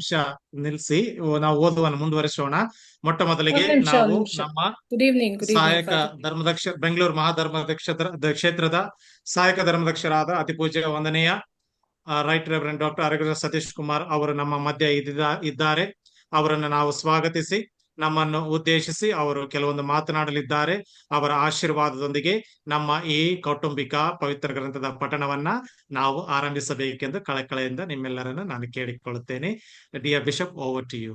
ನಿಮಿಷ ನಿಲ್ಲಿಸಿ ನಾವು ಓದುವನ್ನು ಮುಂದುವರಿಸೋಣ. ಮೊಟ್ಟ ಮೊದಲಿಗೆ ಒಂದ್ ನಿಮಿಷ ನಾವು ಒಂದ್ ನಿಮಿಷ. ನಮ್ಮ ಗುಡ್ ಈವ್ನಿಂಗ್ ಸಹಾಯಕ ಫಾದರ್. ಧರ್ಮದಕ್ಷ ಬೆಂಗಳೂರು ಕ್ಷೇತ್ರದ ಸಹಾಯಕ ಧರ್ಮದಕ್ಷರಾದ ಅತಿ ಪೂಜ್ಯ ವಂದನೆಯ ರೈಟ್ ರೆವರೆಂಡ್ ಡಾಕ್ಟರ್ ಅರಗ ಸತೀಶ್ ಕುಮಾರ್ ಅವರು ನಮ್ಮ ಮಧ್ಯೆ ಇದ್ದಾರೆ. ಅವರನ್ನು ನಾವು ಸ್ವಾಗತಿಸಿ ನಮ್ಮನ್ನು ಉದ್ದೇಶಿಸಿ ಅವರು ಕೆಲವೊಂದು ಮಾತನಾಡಲಿದ್ದಾರೆ. ಅವರ ಆಶೀರ್ವಾದದೊಂದಿಗೆ ನಮ್ಮ ಈ ಕೌಟುಂಬಿಕ ಪವಿತ್ರ ಗ್ರಂಥದ ಪಠಣವನ್ನ ನಾವು ಆರಂಭಿಸಬೇಕೆಂದು ಕಳಕಳೆಯಿಂದ ನಿಮ್ಮೆಲ್ಲರನ್ನು ನಾನು ಕೇಳಿಕೊಳ್ಳುತ್ತೇನೆ. Dear bishop, over to you.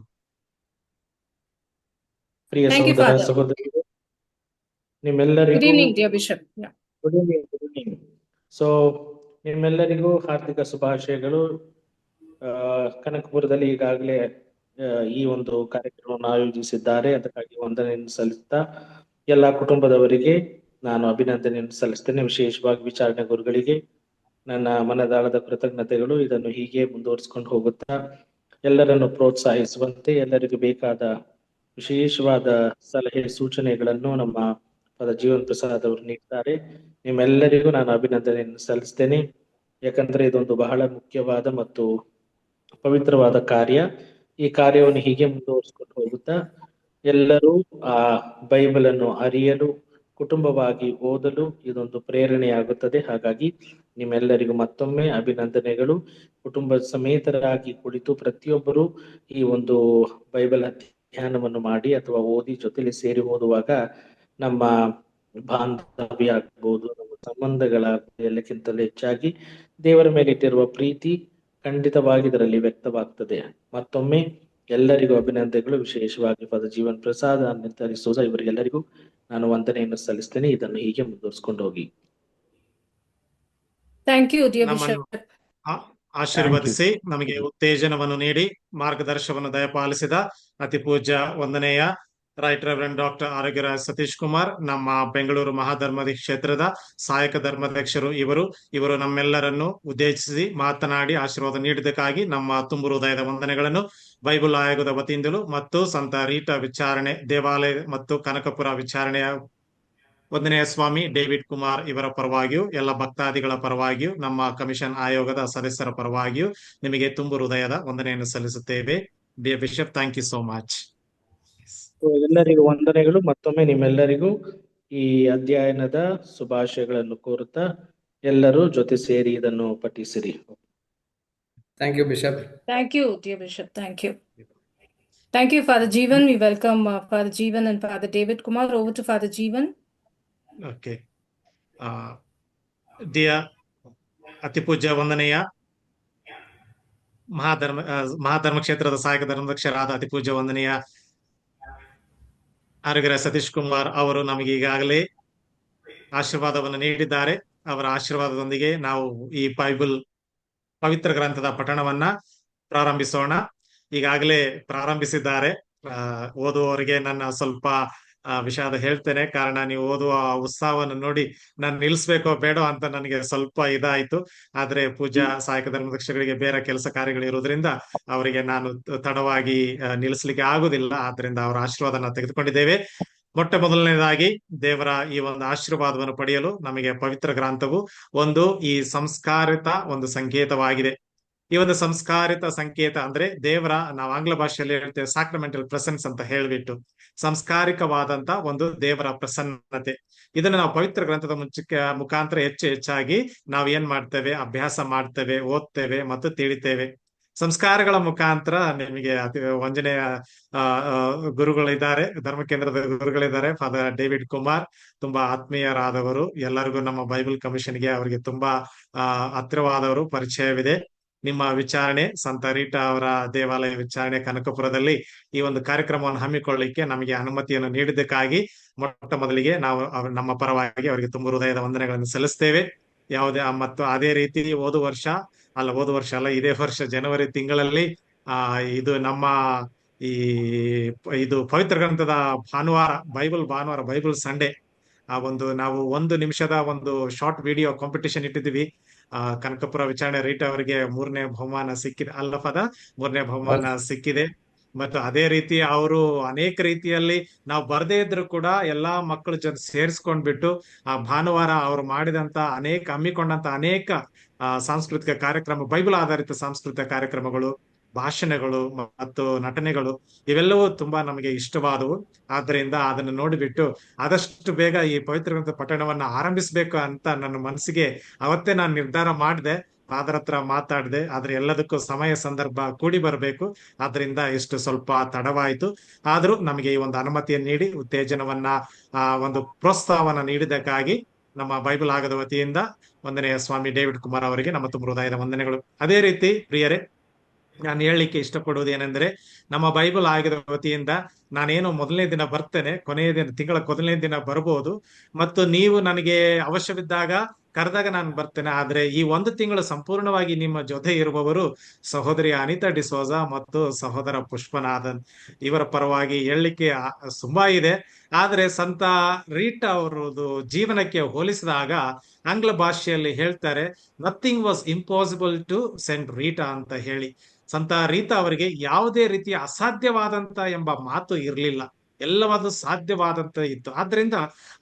ಪ್ರಿಯ ಥ್ಯಾಂಕ್ ಯು ಸಹೋದರ ಫಾದರ್. ಸಹೋದರಿಯರು, ಗುಡ್ ನಿಮ್ಮೆಲ್ಲರಿಗೂ evening dear bishop. Good evening. So ನಿಮ್ಮೆಲ್ಲರಿಗೂ ಹಾರ್ದಿಕ ಶುಭಾಶಯಗಳು. ಕನಕಪುರದಲ್ಲಿ ಈಗಾಗಲೇ ಈ ಒಂದು ಕಾರ್ಯಕ್ರಮವನ್ನು ಆಯೋಜಿಸಿದ್ದಾರೆ. ಅದಕ್ಕಾಗಿ ವಂದನೆಯನ್ನು ಸಲ್ಲಿಸ್ತಾ ಎಲ್ಲ ಕುಟುಂಬದವರಿಗೆ ನಾನು ಅಭಿನಂದನೆಯನ್ನು ಸಲ್ಲಿಸ್ತೇನೆ. ವಿಶೇಷವಾಗಿ ವಿಚಾರಣೆ ಗುರುಗಳಿಗೆ ನನ್ನ ಮನದಾಳದ ಕೃತಜ್ಞತೆಗಳು. ಇದನ್ನು ಹೀಗೆ ಮುಂದುವರಿಸಿಕೊಂಡು ಹೋಗುತ್ತಾ ಎಲ್ಲರನ್ನು ಪ್ರೋತ್ಸಾಹಿಸುವಂತೆ ಎಲ್ಲರಿಗೂ ಬೇಕಾದ ವಿಶೇಷವಾದ ಸಲಹೆ ಸೂಚನೆಗಳನ್ನು ನಮ್ಮ ಪದ ಜೀವನ್ ಪ್ರಸಾದ್ ಅವರು ನೀಡ್ತಾರೆ. ನಿಮ್ಮೆಲ್ಲರಿಗೂ ನಾನು ಅಭಿನಂದನೆಯನ್ನು ಸಲ್ಲಿಸ್ತೇನೆ. ಯಾಕಂದ್ರೆ ಇದೊಂದು ಬಹಳ ಮುಖ್ಯವಾದ ಮತ್ತು ಪವಿತ್ರವಾದ ಕಾರ್ಯ. ಈ ಕಾರ್ಯವನ್ನು ಹೀಗೆ ಮುಂದುವರಿಸಿಕೊಂಡು ಹೋಗುತ್ತಾ ಎಲ್ಲರೂ ಆ ಬೈಬಲ್ ಅನ್ನು ಅರಿಯಲು, ಕುಟುಂಬವಾಗಿ ಓದಲು ಇದೊಂದು ಪ್ರೇರಣೆಯಾಗುತ್ತದೆ. ಹಾಗಾಗಿ ನಿಮ್ಮೆಲ್ಲರಿಗೂ ಮತ್ತೊಮ್ಮೆ ಅಭಿನಂದನೆಗಳು. ಕುಟುಂಬ ಸಮೇತರಾಗಿ ಕುಳಿತು ಪ್ರತಿಯೊಬ್ಬರು ಈ ಒಂದು ಬೈಬಲ್ ಧ್ಯಾನವನ್ನು ಮಾಡಿ ಅಥವಾ ಓದಿ ಜೊತೆಲಿ ಸೇರಿ ಓದುವಾಗ ನಮ್ಮ ಬಾಂಧವ್ಯ ಆಗ್ಬೋದು, ನಮ್ಮ ಸಂಬಂಧಗಳ ಎಲ್ಲಕ್ಕಿಂತಲೂ ಹೆಚ್ಚಾಗಿ ದೇವರ ಮೇಲೆ ಇಟ್ಟಿರುವ ಪ್ರೀತಿ ಖಂಡಿತವಾಗಿ ಇದರಲ್ಲಿ ವ್ಯಕ್ತವಾಗ್ತದೆ. ಮತ್ತೊಮ್ಮೆ ಎಲ್ಲರಿಗೂ ಅಭಿನಂದನೆಗಳು. ವಿಶೇಷವಾಗಿ ಪದ ಜೀವನ್ ಪ್ರಸಾದ್ ನಿರ್ಧರಿಸೋದ ಇವರಿಗೆಲ್ಲರಿಗೂ ನಾನು ವಂದನೆಯನ್ನು ಸಲ್ಲಿಸ್ತೇನೆ. ಇದನ್ನು ಹೀಗೆ ಮುಂದುವರಿಸಿಕೊಂಡು ಹೋಗಿ. ಥ್ಯಾಂಕ್ ಯು ಡಿಯರ್ ನಮ್ಮನ್ನು ಬಿಷಪ್. ಆಶೀರ್ವದಿಸಿ ನಮಗೆ ಉತ್ತೇಜನವನ್ನು ನೀಡಿ ಮಾರ್ಗದರ್ಶನವನ್ನು ದಯಪಾಲಿಸಿದ ಅತಿ ಪೂಜ್ಯ ವಂದನೆಯ right reverend doctor Arogyaraj Satish Kumar, ನಮ್ಮ ಬೆಂಗಳೂರು ಮಹಾಧರ್ಮದ ಕ್ಷೇತ್ರದ ಸಹಾಯಕ ಧರ್ಮಾಧ್ಯಕ್ಷರು ಇವರು ನಮ್ಮೆಲ್ಲರನ್ನು ಉದ್ದೇಶಿಸಿ ಮಾತನಾಡಿ ಆಶೀರ್ವಾದ ನೀಡಿದ್ದಕ್ಕಾಗಿ ನಮ್ಮ ತುಂಬು ಹೃದಯದ ವಂದನೆಗಳನ್ನು ಬೈಬಲ್ ಆಯೋಗದ ವತಿಯಿಂದಲೂ ಮತ್ತು ಸಂತ ರೀಟಾ ವಿಚಾರಣೆ ದೇವಾಲಯ ಮತ್ತು ಕನಕಪುರ ವಿಚಾರಣೆಯ ವಂದನೆಯ ಸ್ವಾಮಿ ಡೇವಿಡ್ ಕುಮಾರ್ ಇವರ ಪರವಾಗಿಯೂ ಎಲ್ಲ ಭಕ್ತಾದಿಗಳ ಪರವಾಗಿಯೂ ನಮ್ಮ ಕಮಿಷನ್ ಆಯೋಗದ ಸದಸ್ಯರ ಪರವಾಗಿಯೂ ನಿಮಗೆ ತುಂಬು ಹೃದಯದ ವಂದನೆಯನ್ನು ಸಲ್ಲಿಸುತ್ತೇವೆ. Dear bishop, thank you so much. ಎಲ್ಲರಿಗೂ ವಂದನೆಗಳು. ಮತ್ತೊಮ್ಮೆ ನಿಮ್ಮೆಲ್ಲರಿಗೂ ಈ ಅಧ್ಯಯನದ ಶುಭಾಶಯಗಳನ್ನು ಕೋರುತ್ತಾ ಎಲ್ಲರೂ ಜೊತೆ ಸೇರಿ ಇದನ್ನು ಪಠಿಸಿರಿ. Thank you bishop. Thank you dear bishop. Thank you. Thank you Father Jeevan. We welcome Father Jeevan and Father David Kumar. Over to Father Jeevan. Okay. Dear ಅತಿ ಪೂಜ್ಯ ವಂದನೆಯ ಮಹಾಧರ್ಮ ಕ್ಷೇತ್ರದ ಸಹಾಯಕ ಧರ್ಮದಕ್ಷರಾದ ಅತಿ ಪೂಜ್ಯ ವಂದನೆಯ ಆರೋಗ್ಯ ಸತೀಶ್ ಕುಮಾರ್ ಅವರು ನಮಗೆ ಈಗಾಗಲೇ ಆಶೀರ್ವಾದವನ್ನು ನೀಡಿದ್ದಾರೆ. ಅವರ ಆಶೀರ್ವಾದದೊಂದಿಗೆ ನಾವು ಈ ಪವಿತ್ರ ಗ್ರಂಥದ ಪಠಣವನ್ನ ಪ್ರಾರಂಭಿಸೋಣ. ಈಗಾಗಲೇ ಪ್ರಾರಂಭಿಸಿದ್ದಾರೆ. ಓದುವವರಿಗೆ ನನ್ನ ಸ್ವಲ್ಪ ವಿಷಾದ ಹೇಳ್ತೇನೆ. ಕಾರಣ ನೀವು ಓದುವ ಉತ್ಸಾಹವನ್ನು ನೋಡಿ ನಾನು ನಿಲ್ಲಿಸ್ಬೇಕೋ ಬೇಡೋ ಅಂತ ನನಗೆ ಸ್ವಲ್ಪ ಇದಾಯ್ತು. ಆದ್ರೆ ಪೂಜಾ ಸಹಾಯಕ ಧರ್ಮದಕ್ಷಗಳಿಗೆ ಬೇರೆ ಕೆಲಸ ಕಾರ್ಯಗಳು ಇರುವುದರಿಂದ ಅವರಿಗೆ ನಾನು ತಡವಾಗಿ ನಿಲ್ಲಿಸ್ಲಿಕ್ಕೆ ಆಗುದಿಲ್ಲ. ಆದ್ರಿಂದ ಅವರ ಆಶೀರ್ವಾದನ ತೆಗೆದುಕೊಂಡಿದ್ದೇವೆ. ಮೊಟ್ಟ ಮೊದಲನೇದಾಗಿ ದೇವರ ಈ ಒಂದು ಆಶೀರ್ವಾದವನ್ನು ಪಡೆಯಲು ನಮಗೆ ಪವಿತ್ರ ಗ್ರಂಥವು ಈ ಸಂಸ್ಕಾರಿತ ಒಂದು ಸಂಕೇತವಾಗಿದೆ. ಈ ಒಂದು ಸಂಸ್ಕಾರಿತ ಸಂಕೇತ ಅಂದ್ರೆ ದೇವರ, ನಾವು ಆಂಗ್ಲ ಭಾಷೆಯಲ್ಲಿ ಹೇಳ್ತೇವೆ ಸಾಕ್ರಮೆಂಟಲ್ ಪ್ರೆಸೆನ್ಸ್ ಅಂತ ಹೇಳ್ಬಿಟ್ಟು, ಸಂಸ್ಕಾರಿಕವಾದಂತ ಒಂದು ದೇವರ ಪ್ರಸನ್ನತೆ. ಇದನ್ನು ನಾವು ಪವಿತ್ರ ಗ್ರಂಥದ ಮುಖಾಂತರ ಹೆಚ್ಚಾಗಿ ನಾವು ಏನ್ ಮಾಡ್ತೇವೆ, ಅಭ್ಯಾಸ ಮಾಡ್ತೇವೆ, ಓದ್ತೇವೆ ಮತ್ತು ತಿಳಿತೇವೆ. ಸಂಸ್ಕಾರಗಳ ಮುಖಾಂತರ ನಿಮಗೆ ವಂಜನೆಯ ಗುರುಗಳಿದ್ದಾರೆ, ಧರ್ಮ ಕೇಂದ್ರದ ಗುರುಗಳಿದ್ದಾರೆ. ಫಾದರ್ ಡೇವಿಡ್ ಕುಮಾರ್ ತುಂಬಾ ಆತ್ಮೀಯರಾದವರು. ಎಲ್ಲರಿಗೂ ನಮ್ಮ ಬೈಬಲ್ ಕಮಿಷನ್ಗೆ ಅವರಿಗೆ ತುಂಬಾ ಹತ್ತಿರವಾದವರು, ಪರಿಚಯವಿದೆ. ನಿಮ್ಮ ವಿಚಾರಣೆ ಸಂತ ರೀಟಾ ಅವರ ದೇವಾಲಯ ವಿಚಾರಣೆ ಕನಕಪುರದಲ್ಲಿ ಈ ಒಂದು ಕಾರ್ಯಕ್ರಮವನ್ನು ಹಮ್ಮಿಕೊಳ್ಳಲಿಕ್ಕೆ ನಮಗೆ ಅನುಮತಿಯನ್ನು ನೀಡಿದ್ದಕ್ಕಾಗಿ ಮೊಟ್ಟ ಮೊದಲಿಗೆ ನಾವು ನಮ್ಮ ಪರವಾಗಿ ಅವರಿಗೆ ತುಂಬ ಹೃದಯದ ವಂದನೆಗಳನ್ನು ಸಲ್ಲಿಸ್ತೇವೆ. ಮತ್ತು ಅದೇ ರೀತಿ ಹೋದ ವರ್ಷ ಅಲ್ಲ, ಇದೇ ವರ್ಷ ಜನವರಿ ತಿಂಗಳಲ್ಲಿ ಇದು ನಮ್ಮ ಇದು ಪವಿತ್ರ ಗ್ರಂಥದ ಭಾನುವಾರ ಬೈಬಲ್ ಸಂಡೇ ನಾವು 1 ನಿಮಿಷದ ಒಂದು ಶಾರ್ಟ್ ವಿಡಿಯೋ ಕಾಂಪಿಟಿಷನ್ ಇಟ್ಟಿದ್ದೀವಿ. ಕನಕಪುರ ವಿಚಾರಣೆ ರೀಟಾ ಅವರಿಗೆ 3ನೇ ಬಹುಮಾನ ಸಿಕ್ಕಿದೆ. ಅಲ್ಲಫದ 3ನೇ ಬಹುಮಾನ ಸಿಕ್ಕಿದೆ. ಮತ್ತು ಅದೇ ರೀತಿ ಅವರು ಅನೇಕ ರೀತಿಯಲ್ಲಿ ನಾವು ಬರದೇ ಇದ್ರು ಕೂಡ ಎಲ್ಲಾ ಮಕ್ಕಳ ಜೊತೆ ಸೇರಿಸ್ಕೊಂಡ್ಬಿಟ್ಟು ಆ ಭಾನುವಾರ ಅವರು ಮಾಡಿದಂತ ಹಮ್ಮಿಕೊಂಡಂತ ಅನೇಕ ಸಾಂಸ್ಕೃತಿಕ ಕಾರ್ಯಕ್ರಮ, ಬೈಬಲ್ ಆಧಾರಿತ ಸಾಂಸ್ಕೃತಿಕ ಕಾರ್ಯಕ್ರಮಗಳು, ಭಾಷಣಗಳು ಮತ್ತು ನಟನೆಗಳು ಇವೆಲ್ಲವೂ ತುಂಬಾ ನಮಗೆ ಇಷ್ಟವಾದವು. ಆದ್ದರಿಂದ ಅದನ್ನು ನೋಡಿಬಿಟ್ಟು ಆದಷ್ಟು ಬೇಗ ಈ ಪವಿತ್ರ ಗ್ರಂಥ ಪಠಣವನ್ನ ಆರಂಭಿಸ್ಬೇಕು ಅಂತ ನನ್ನ ಮನಸ್ಸಿಗೆ ಅವತ್ತೇ ನಾನು ನಿರ್ಧಾರ ಮಾಡಿದೆ. ಫಾದರ್ ಹತ್ರ ಮಾತಾಡಿದೆ, ಆದ್ರೆ ಎಲ್ಲದಕ್ಕೂ ಸಮಯ ಸಂದರ್ಭ ಕೂಡಿ ಬರಬೇಕು. ಆದ್ರಿಂದ ಇಷ್ಟು ಸ್ವಲ್ಪ ತಡವಾಯಿತು. ಆದ್ರೂ ನಮಗೆ ಈ ಒಂದು ಅನುಮತಿಯನ್ನು ನೀಡಿ ಉತ್ತೇಜನವನ್ನ ಒಂದು ಪ್ರೋತ್ಸಾಹವನ್ನ ನೀಡಿದ್ದಕ್ಕಾಗಿ ನಮ್ಮ ಬೈಬಲ್ ಆಗದ ವತಿಯಿಂದ ವಂದನೆಯ ಸ್ವಾಮಿ ಡೇವಿಡ್ ಕುಮಾರ್ ಅವರಿಗೆ ನಮ್ಮ ತುಂಬ ಹೃದಯದ ವಂದನೆಗಳು. ಅದೇ ರೀತಿ ಪ್ರಿಯರೇ, ನಾನು ಹೇಳಲಿಕ್ಕೆ ಇಷ್ಟಪಡುವುದು ಏನೆಂದ್ರೆ, ನಮ್ಮ ಬೈಬಲ್ ಆಗಿದ ವತಿಯಿಂದ ನಾನೇನು ಮೊದಲನೇ ದಿನ ಬರ್ತೇನೆ, ಕೊನೆಯ ದಿನ ತಿಂಗಳ ಕೊನೆಯ ದಿನ ಬರ್ಬೋದು, ಮತ್ತು ನೀವು ನನಗೆ ಅವಶ್ಯವಿದ್ದಾಗ ಕರೆದಾಗ ನಾನು ಬರ್ತೇನೆ. ಆದ್ರೆ ಈ ಒಂದು ತಿಂಗಳು ಸಂಪೂರ್ಣವಾಗಿ ನಿಮ್ಮ ಜೊತೆ ಇರುವವರು ಸಹೋದರಿ ಅನಿತಾ ಡಿಸೋಜ ಮತ್ತು ಸಹೋದರ ಪುಷ್ಪನಾಥನ್. ಇವರ ಪರವಾಗಿ ಹೇಳಲಿಕ್ಕೆ ತುಂಬಾ ಇದೆ. ಆದ್ರೆ ಸಂತ ರೀಟಾ ಅವರದು ಜೀವನಕ್ಕೆ ಹೋಲಿಸಿದಾಗ ಆಂಗ್ಲ ಭಾಷೆಯಲ್ಲಿ ಹೇಳ್ತಾರೆ, nothing was impossible to Saint Rita ಅಂತ ಹೇಳಿ. ಸಂತ ರೀತಾ ಅವರಿಗೆ ಯಾವುದೇ ರೀತಿಯ ಅಸಾಧ್ಯವಾದಂತ ಎಂಬ ಮಾತು ಇರಲಿಲ್ಲ, ಎಲ್ಲವಾದ ಸಾಧ್ಯವಾದಂತ ಇತ್ತು. ಆದ್ರಿಂದ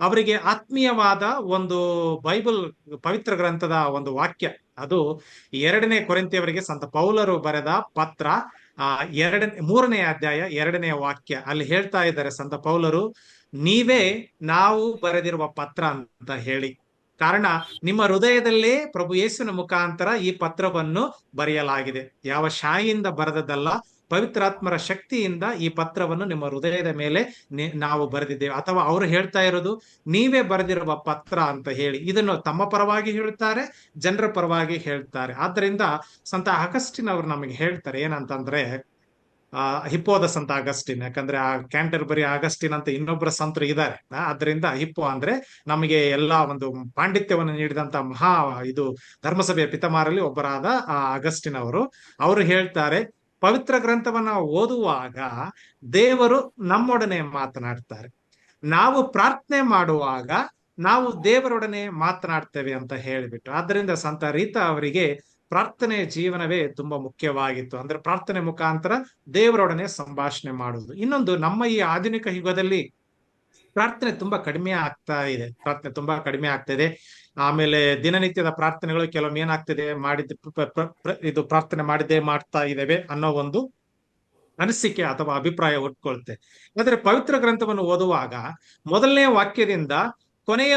ಅವರಿಗೆ ಆತ್ಮೀಯವಾದ ಒಂದು ಬೈಬಲ್ ಪವಿತ್ರ ಗ್ರಂಥದ ಒಂದು ವಾಕ್ಯ, ಅದು 2ನೇ ಕೊರಿಂಥಿಯವರಿಗೆ ಸಂತ ಪೌಲರು ಬರೆದ ಪತ್ರ 3ನೇ ಅಧ್ಯಾಯ 2ನೇ ವಾಕ್ಯ. ಅಲ್ಲಿ ಹೇಳ್ತಾ ಇದ್ದಾರೆ ಸಂತ ಪೌಲರು, ನೀವೇ ನಾವು ಬರೆದಿರುವ ಪತ್ರ ಅಂತ ಹೇಳಿ. ಕಾರಣ ನಿಮ್ಮ ಹೃದಯದಲ್ಲೇ ಪ್ರಭು ಯೇಸುವಿನ ಮುಖಾಂತರ ಈ ಪತ್ರವನ್ನು ಬರೆಯಲಾಗಿದೆ. ಯಾವ ಶಾಯಿಯಿಂದ ಬರೆದದ್ದಲ್ಲ, ಪವಿತ್ರಾತ್ಮರ ಶಕ್ತಿಯಿಂದ ಈ ಪತ್ರವನ್ನು ನಿಮ್ಮ ಹೃದಯದ ಮೇಲೆ ನಾವು ಬರೆದಿದ್ದೇವೆ. ಅಥವಾ ಅವರು ಹೇಳ್ತಾ ಇರೋದು ನೀವೇ ಬರೆದಿರುವ ಪತ್ರ ಅಂತ ಹೇಳಿ. ಇದನ್ನು ತಮ್ಮ ಪರವಾಗಿ ಹೇಳ್ತಾರೆ, ಜನರ ಪರವಾಗಿ ಹೇಳ್ತಾರೆ. ಆದ್ರಿಂದ ಸಂತ ಅಗಸ್ಟಿನ್ ಅವರು ನಮಗೆ ಹೇಳ್ತಾರೆ ಏನಂತಂದ್ರೆ, ಹಿಪ್ಪೋದ ಸಂತ ಅಗಸ್ಟಿನ್, ಯಾಕಂದ್ರೆ ಆ ಕ್ಯಾಂಟರ್ಬರಿ ಅಗಸ್ಟಿನ್ ಅಂತ ಇನ್ನೊಬ್ಬರ ಸಂತರು ಇದ್ದಾರೆ. ಅದರಿಂದ ಹಿಪ್ಪೋ ಅಂದ್ರೆ ನಮಗೆ ಎಲ್ಲಾ ಒಂದು ಪಾಂಡಿತ್ಯವನ್ನು ನೀಡಿದಂತ ಇದು ಧರ್ಮಸಭೆಯ ಪಿತಾಮಹರಲ್ಲಿ ಒಬ್ಬರಾದ ಅಗಸ್ಟಿನ್ ಅವರು ಹೇಳ್ತಾರೆ, ಪವಿತ್ರ ಗ್ರಂಥವನ್ನ ಓದುವಾಗ ದೇವರು ನಮ್ಮೊಡನೆ ಮಾತನಾಡ್ತಾರೆ, ನಾವು ಪ್ರಾರ್ಥನೆ ಮಾಡುವಾಗ ನಾವು ದೇವರೊಡನೆ ಮಾತನಾಡ್ತೇವೆ ಅಂತ ಹೇಳಿಬಿಟ್ಟು. ಆದ್ರಿಂದ ಸಂತ ರೀತಾ ಅವರಿಗೆ ಪ್ರಾರ್ಥನೆಯ ಜೀವನವೇ ತುಂಬಾ ಮುಖ್ಯವಾಗಿತ್ತು. ಅಂದ್ರೆ ಪ್ರಾರ್ಥನೆ ಮುಖಾಂತರ ದೇವರೊಡನೆ ಸಂಭಾಷಣೆ ಮಾಡುವುದು. ಇನ್ನೊಂದು, ನಮ್ಮ ಈ ಆಧುನಿಕ ಯುಗದಲ್ಲಿ ಪ್ರಾರ್ಥನೆ ತುಂಬಾ ಕಡಿಮೆ ಆಗ್ತಾ ಇದೆ. ಆಮೇಲೆ ದಿನನಿತ್ಯದ ಪ್ರಾರ್ಥನೆಗಳು ಕೆಲವೊಮ್ಮೆ ಏನಾಗ್ತಿದೆ, ಇದು ಪ್ರಾರ್ಥನೆ ಮಾಡಿದ್ದೇ ಮಾಡ್ತಾ ಇದ್ದೇವೆ ಅನ್ನೋ ಒಂದು ಅನಿಸಿಕೆ ಅಥವಾ ಅಭಿಪ್ರಾಯ ಹುಟ್ಕೊಳ್ತೆ. ಆದ್ರೆ ಪವಿತ್ರ ಗ್ರಂಥವನ್ನು ಓದುವಾಗ ಮೊದಲನೇ ವಾಕ್ಯದಿಂದ ಕೊನೆಯ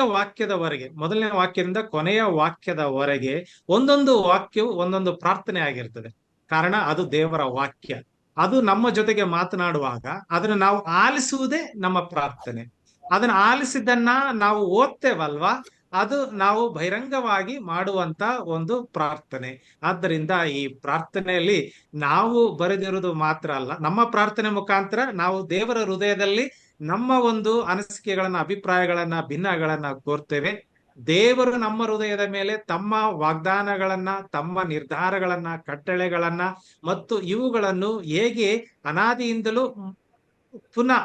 ವಾಕ್ಯದವರೆಗೆ ಒಂದೊಂದು ವಾಕ್ಯವು ಒಂದೊಂದು ಪ್ರಾರ್ಥನೆ ಆಗಿರ್ತದೆ. ಕಾರಣ ಅದು ದೇವರ ವಾಕ್ಯ. ಅದು ನಮ್ಮ ಜೊತೆಗೆ ಮಾತನಾಡುವಾಗ ಅದನ್ನು ನಾವು ಆಲಿಸುವುದೇ ನಮ್ಮ ಪ್ರಾರ್ಥನೆ. ಅದನ್ನ ಆಲಿಸಿದ್ದನ್ನ ನಾವು ಓದ್ತೇವಲ್ವಾ, ಅದು ನಾವು ಬಹಿರಂಗವಾಗಿ ಮಾಡುವಂತ ಒಂದು ಪ್ರಾರ್ಥನೆ. ಆದ್ದರಿಂದ ಈ ಪ್ರಾರ್ಥನೆಯಲ್ಲಿ ನಾವು ಬರೆದಿರುವುದು ಮಾತ್ರ ಅಲ್ಲ, ನಮ್ಮ ಪ್ರಾರ್ಥನೆ ಮುಖಾಂತರ ನಾವು ದೇವರ ಹೃದಯದಲ್ಲಿ ನಮ್ಮ ಒಂದು ಅನಿಸಿಕೆಗಳನ್ನ, ಅಭಿಪ್ರಾಯಗಳನ್ನ, ಭಿನ್ನಗಳನ್ನ ಕೋರ್ತೇವೆ. ದೇವರು ನಮ್ಮ ಹೃದಯದ ಮೇಲೆ ತಮ್ಮ ವಾಗ್ದಾನಗಳನ್ನ, ತಮ್ಮ ನಿರ್ಧಾರಗಳನ್ನ, ಕಟ್ಟಳೆಗಳನ್ನ ಮತ್ತು ಇವುಗಳನ್ನು ಹೇಗೆ ಅನಾದಿಯಿಂದಲೂ ಪುನಃ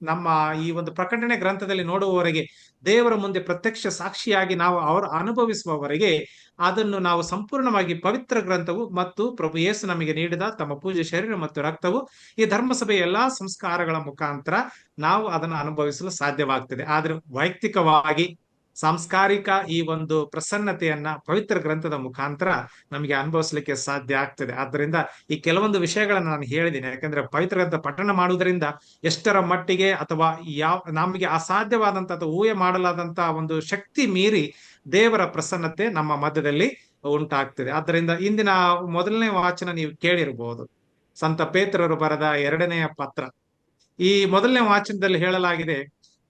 ನಮ್ಮ ಈ ಒಂದು ಪ್ರಕಟಣೆ ಗ್ರಂಥದಲ್ಲಿ ನೋಡುವವರೆಗೆ, ದೇವರ ಮುಂದೆ ಪ್ರತ್ಯಕ್ಷ ಸಾಕ್ಷಿಯಾಗಿ ನಾವು ಅನುಭವಿಸುವವರೆಗೆ ಅದನ್ನು ನಾವು ಸಂಪೂರ್ಣವಾಗಿ ಪವಿತ್ರ ಗ್ರಂಥವು ಮತ್ತು ಪ್ರಭು ಯೇಸು ನಮಗೆ ನೀಡಿದ ತಮ್ಮ ಪೂಜೆ ಶರೀರ ಮತ್ತು ರಕ್ತವು ಈ ಧರ್ಮಸಭೆಯ ಎಲ್ಲಾ ಸಂಸ್ಕಾರಗಳ ಮುಖಾಂತರ ನಾವು ಅದನ್ನು ಅನುಭವಿಸಲು ಸಾಧ್ಯವಾಗ್ತದೆ. ಆದ್ರೆ ವೈಯಕ್ತಿಕವಾಗಿ ಸಾಂಸ್ಕಾರಿಕ ಈ ಒಂದು ಪ್ರಸನ್ನತೆಯನ್ನ ಪವಿತ್ರ ಗ್ರಂಥದ ಮುಖಾಂತರ ನಮಗೆ ಅನುಭವಿಸ್ಲಿಕ್ಕೆ ಸಾಧ್ಯ ಆಗ್ತದೆ. ಆದ್ದರಿಂದ ಈ ಕೆಲವೊಂದು ವಿಷಯಗಳನ್ನ ನಾನು ಹೇಳಿದ್ದೀನಿ, ಯಾಕಂದ್ರೆ ಪವಿತ್ರ ಗ್ರಂಥ ಪಠಣ ಮಾಡುವುದರಿಂದ ಎಷ್ಟರ ಮಟ್ಟಿಗೆ ಅಥವಾ ನಮಗೆ ಅಸಾಧ್ಯವಾದಂತ ಅಥವಾ ಊಹೆ ಮಾಡಲಾದಂತ ಒಂದು ಶಕ್ತಿ ಮೀರಿ ದೇವರ ಪ್ರಸನ್ನತೆ ನಮ್ಮ ಮಧ್ಯದಲ್ಲಿ ಉಂಟಾಗ್ತದೆ. ಆದ್ದರಿಂದ ಇಂದಿನ ಮೊದಲನೇ ವಾಚನ ನೀವು ಕೇಳಿರಬಹುದು, ಸಂತ ಪೇತ್ರರು ಬರೆದ 2ನೇ ಪತ್ರ. ಈ ಮೊದಲನೇ ವಾಚನದಲ್ಲಿ ಹೇಳಲಾಗಿದೆ,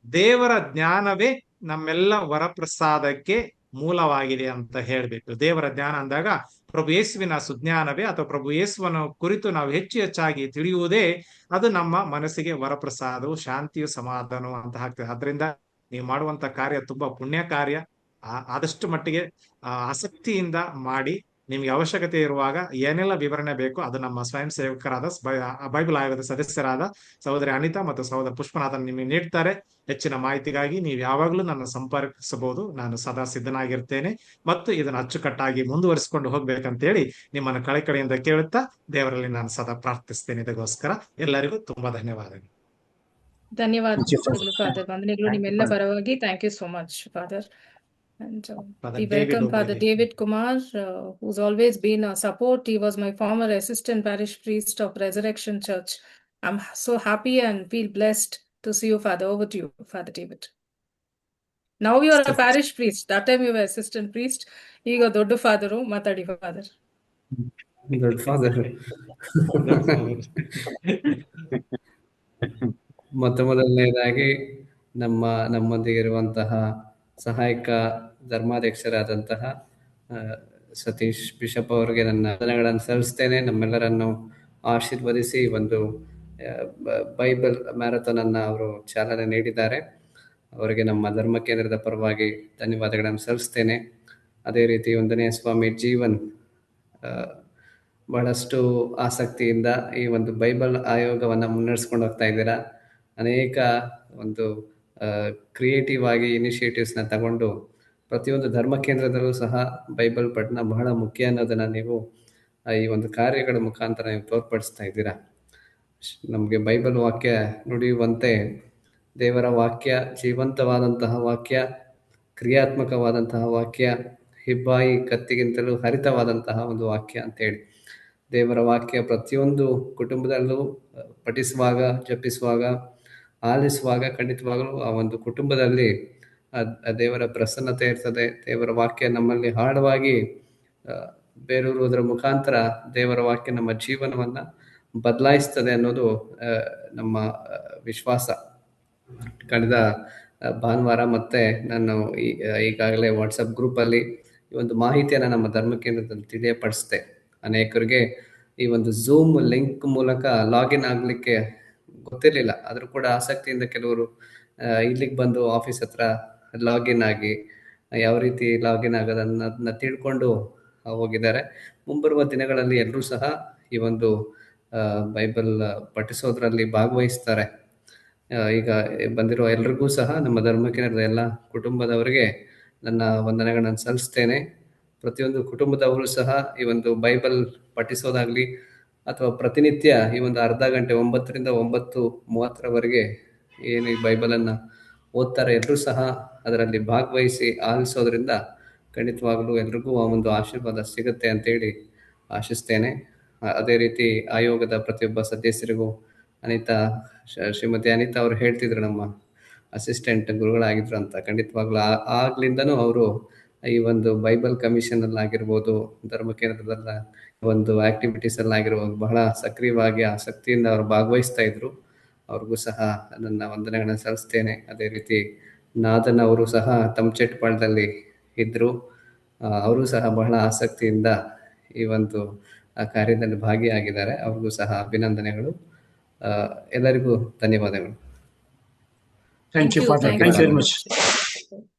ದೇವರ ಜ್ಞಾನವೇ ನಮ್ಮೆಲ್ಲ ವರಪ್ರಸಾದಕ್ಕೆ ಮೂಲವಾಗಿದೆ ಅಂತ ಹೇಳ್ಬಿಟ್ಟು. ದೇವರ ಜ್ಞಾನ ಅಂದಾಗ ಪ್ರಭು ಯೇಸುವಿನ ಸುಜ್ಞಾನವೇ ಅಥವಾ ಪ್ರಭು ಯೇಸುವನ್ನು ಕುರಿತು ನಾವು ಹೆಚ್ಚಾಗಿ ತಿಳಿಯುವುದೇ ಅದು ನಮ್ಮ ಮನಸ್ಸಿಗೆ ವರಪ್ರಸಾದವು, ಶಾಂತಿಯು, ಸಮಾಧಾನವು ಅಂತ ಆಗ್ತದೆ. ಅದರಿಂದ ನೀವು ಮಾಡುವಂತ ಕಾರ್ಯ ತುಂಬಾ ಪುಣ್ಯ ಕಾರ್ಯ. ಆದಷ್ಟು ಮಟ್ಟಿಗೆ ಆಸಕ್ತಿಯಿಂದ ಮಾಡಿ. ನಿಮ್ಗೆ ಅವಶ್ಯಕತೆ ಇರುವಾಗ ಏನೆಲ್ಲ ವಿವರಣೆ ಬೇಕು ಅದು ನಮ್ಮ ಸ್ವಯಂ ಸೇವಕರಾದ ಬೈಬಲ್ ಆಯೋಗದ ಸದಸ್ಯರಾದ ಸಹೋದರಿ ಅನಿತಾ ಮತ್ತು ಸಹೋದರ ಪುಷ್ಪನಾಥನ್ ನಿಮಗೆ ನೀಡ್ತಾರೆ. ಹೆಚ್ಚಿನ ಮಾಹಿತಿಗಾಗಿ ನೀವು ಯಾವಾಗಲೂ ನನ್ನ ಸಂಪರ್ಕಿಸಬಹುದು. ನಾನು ಸದಾ ಸಿದ್ಧನಾಗಿರ್ತೇನೆ ಮತ್ತು ಇದನ್ನು ಅಚ್ಚುಕಟ್ಟಾಗಿ ಮುಂದುವರಿಸಿಕೊಂಡು ಹೋಗ್ಬೇಕಂತೇಳಿ ನಿಮ್ಮನ್ನು ಕಳೆಕಡೆಯಿಂದ ಕೇಳುತ್ತಾ ದೇವರಲ್ಲಿ ನಾನು ಸದಾ ಪ್ರಾರ್ಥಿಸ್ತೇನೆ. ಇದಕ್ಕೋಸ್ಕರ ಎಲ್ಲರಿಗೂ ತುಂಬಾ ಧನ್ಯವಾದಗಳು. ಧನ್ಯವಾದಗಳು ಫಾದರ್. ವಂದನೆಗಳು ನಿಮ್ಮೆಲ್ಲ ಪರವಾಗಿ. Thank you so much father. And Father we David welcome Father Obedi. David Kumar, who's always been a support. He was my former assistant parish priest of Resurrection Church. I'm so happy and feel blessed to see you, Father. Over to you, Father David. Now you are a parish priest. That time you were assistant priest. ಈಗ ದೊಡ್ಡ father ಮಾತಾಡಿ father. Good father. ಮೊದಲನೇದಾಗಿ ನಮ್ಮೊಂದಿಗೆ ಇರುವಂತಹ ಸಹಾಯಕ ಧರ್ಮಾಧ್ಯಕ್ಷರಾದಂತಹ Satish bishop ಅವರಿಗೆ ನನ್ನ ವಂದನೆಗಳನ್ನು ಸಲ್ಲಿಸ್ತೇನೆ. ನಮ್ಮೆಲ್ಲರನ್ನು ಆಶೀರ್ವದಿಸಿ ಒಂದು ಬೈಬಲ್ ಮ್ಯಾರಥಾನ್ ಅನ್ನ ಅವರು ಚಾಲನೆ ನೀಡಿದ್ದಾರೆ. ಅವರಿಗೆ ನಮ್ಮ ಧರ್ಮ ಕೇಂದ್ರದ ಪರವಾಗಿ ಧನ್ಯವಾದಗಳನ್ನು ಸಲ್ಲಿಸ್ತೇನೆ. ಅದೇ ರೀತಿ 1ನೇ ಸ್ವಾಮಿ ಜೀವನ್ ಬಹಳಷ್ಟು ಆಸಕ್ತಿಯಿಂದ ಈ ಒಂದು ಬೈಬಲ್ ಆಯೋಗವನ್ನು ಮುನ್ನಡೆಸ್ಕೊಂಡು ಹೋಗ್ತಾ ಇದ್ದೀರಾ. ಅನೇಕ ಒಂದು ಕ್ರಿಯೇಟಿವ್ ಆಗಿ ಇನಿಷಿಯೇಟಿವ್ಸ್ನ ತಗೊಂಡು ಪ್ರತಿಯೊಂದು ಧರ್ಮ ಕೇಂದ್ರದಲ್ಲೂ ಸಹ ಬೈಬಲ್ ಪಠಣ ಬಹಳ ಮುಖ್ಯ ಅನ್ನೋದನ್ನು ನೀವು ಈ ಒಂದು ಕಾರ್ಯಗಳ ಮುಖಾಂತರ ನೀವು ತೋರ್ಪಡಿಸ್ತಾ ಇದ್ದೀರಾ. ನಮಗೆ ಬೈಬಲ್ ವಾಕ್ಯ ನುಡಿಯುವಂತೆ ದೇವರ ವಾಕ್ಯ ಜೀವಂತವಾದಂತಹ ವಾಕ್ಯ, ಕ್ರಿಯಾತ್ಮಕವಾದಂತಹ ವಾಕ್ಯ, ಹಿಬ್ಬಾಯಿ ಕತ್ತಿಗಿಂತಲೂ ಹರಿತವಾದಂತಹ ಒಂದು ವಾಕ್ಯ ಅಂತೇಳಿ ದೇವರ ವಾಕ್ಯ ಪ್ರತಿಯೊಂದು ಕುಟುಂಬದಲ್ಲೂ ಪಠಿಸುವಾಗ, ಜಪಿಸುವಾಗ, ಆಲಿಸುವಾಗ ಖಂಡಿತವಾಗಲೂ ಆ ಒಂದು ಕುಟುಂಬದಲ್ಲಿ ದೇವರ ಪ್ರಸನ್ನತೆ ಇರ್ತದೆ. ದೇವರ ವಾಕ್ಯ ನಮ್ಮಲ್ಲಿ ಆಳವಾಗಿ ಬೇರೂರುವುದರ ಮುಖಾಂತರ ದೇವರ ವಾಕ್ಯ ನಮ್ಮ ಜೀವನವನ್ನು ಬದಲಾಯಿಸ್ತದೆ ಅನ್ನೋದು ನಮ್ಮ ವಿಶ್ವಾಸ. ಕಳೆದ ಭಾನುವಾರ ಮತ್ತೆ ನಾನು ಈಗಾಗಲೇ ವಾಟ್ಸಪ್ ಗ್ರೂಪಲ್ಲಿ ಈ ಒಂದು ಮಾಹಿತಿಯನ್ನು ನಮ್ಮ ಧರ್ಮ ಕೇಂದ್ರದಲ್ಲಿ ತಿಳಿಯಪಡಿಸಿದೆ. ಅನೇಕರಿಗೆ ಈ ಒಂದು ಝೂಮ್ ಲಿಂಕ್ ಮೂಲಕ ಲಾಗಿನ್ ಆಗಲಿಕ್ಕೆ ಗೊತ್ತಿರಲಿಲ್ಲ. ಆದರೂ ಕೂಡ ಆಸಕ್ತಿಯಿಂದ ಕೆಲವರು ಇಲ್ಲಿಗೆ ಬಂದು ಆಫೀಸ್ ಹತ್ರ ಲಾಗಿನ್ ಆಗಿ ಯಾವ ರೀತಿ ಲಾಗಿನ್ ಆಗೋದನ್ನ ತಿಳ್ಕೊಂಡು ಹೋಗಿದ್ದಾರೆ. ಮುಂಬರುವ ದಿನಗಳಲ್ಲಿ ಎಲ್ಲರೂ ಸಹ ಈ ಒಂದು ಬೈಬಲ್ ಪಠಿಸೋದ್ರಲ್ಲಿ ಭಾಗವಹಿಸ್ತಾರೆ. ಈಗ ಬಂದಿರೋ ಎಲ್ರಿಗೂ ಸಹ ನಮ್ಮ ಧರ್ಮ ಕೇಂದ್ರದ ಎಲ್ಲ ಕುಟುಂಬದವರಿಗೆ ನನ್ನ ವಂದನೆಗಳನ್ನು ಸಲ್ಲಿಸ್ತೇನೆ. ಪ್ರತಿಯೊಂದು ಕುಟುಂಬದವರು ಸಹ ಈ ಒಂದು ಬೈಬಲ್ ಪಠಿಸೋದಾಗ್ಲಿ ಅಥವಾ ಪ್ರತಿನಿತ್ಯ ಈ ಒಂದು ಅರ್ಧ ಗಂಟೆ 9ರಿಂದ 9:30 ಏನು ಈ ಬೈಬಲನ್ನು ಓದ್ತಾರೆ ಎಲ್ಲರೂ ಸಹ ಅದರಲ್ಲಿ ಭಾಗವಹಿಸಿ ಆಲಿಸೋದ್ರಿಂದ ಖಂಡಿತವಾಗಲೂ ಎಲ್ರಿಗೂ ಆ ಒಂದು ಆಶೀರ್ವಾದ ಸಿಗುತ್ತೆ ಅಂತೇಳಿ ಆಶಿಸ್ತೇನೆ. ಅದೇ ರೀತಿ ಆಯೋಗದ ಪ್ರತಿಯೊಬ್ಬ ಸದಸ್ಯರಿಗೂ ಶ್ರೀಮತಿ ಅನಿತಾ ಅವರು ಹೇಳ್ತಿದ್ರು ನಮ್ಮ ಅಸಿಸ್ಟೆಂಟ್ ಗುರುಗಳಾಗಿದ್ರು ಅಂತ. ಖಂಡಿತವಾಗ್ಲೂ ಆಗ್ಲಿಂದನೂ ಅವರು ಈ ಒಂದು ಬೈಬಲ್ ಕಮಿಷನ್ ಆಗಿರ್ಬೋದು, ಧರ್ಮ ಕೇಂದ್ರದಲ್ಲ ಒಂದು ಆಕ್ಟಿವಿಟೀಸ್ ಆಗಿರ್ಬೋದು ಬಹಳ ಸಕ್ರಿಯವಾಗಿ ಆಸಕ್ತಿಯಿಂದ ಅವರು ಭಾಗವಹಿಸ್ತಾ ಇದ್ರು. ಅವ್ರಿಗೂ ಸಹ ನನ್ನ ವಂದನೆಗಳನ್ನು ಸಲ್ಲಿಸ್ತೇನೆ. ಅದೇ ರೀತಿ ನಾದನ್ ಅವರು ಸಹ ತಮ್ಚೆಟ್ಪಾಳ್ಯದಲ್ಲಿ ಇದ್ರು. ಅವರು ಸಹ ಬಹಳ ಆಸಕ್ತಿಯಿಂದ ಈ ಒಂದು ಕಾರ್ಯದಲ್ಲಿ ಭಾಗಿಯಾಗಿದ್ದಾರೆ. ಅವ್ರಿಗೂ ಸಹ ಅಭಿನಂದನೆಗಳು. ಎಲ್ಲರಿಗೂ ಧನ್ಯವಾದಗಳು. Thank you, Father. thank Thank you you so very much.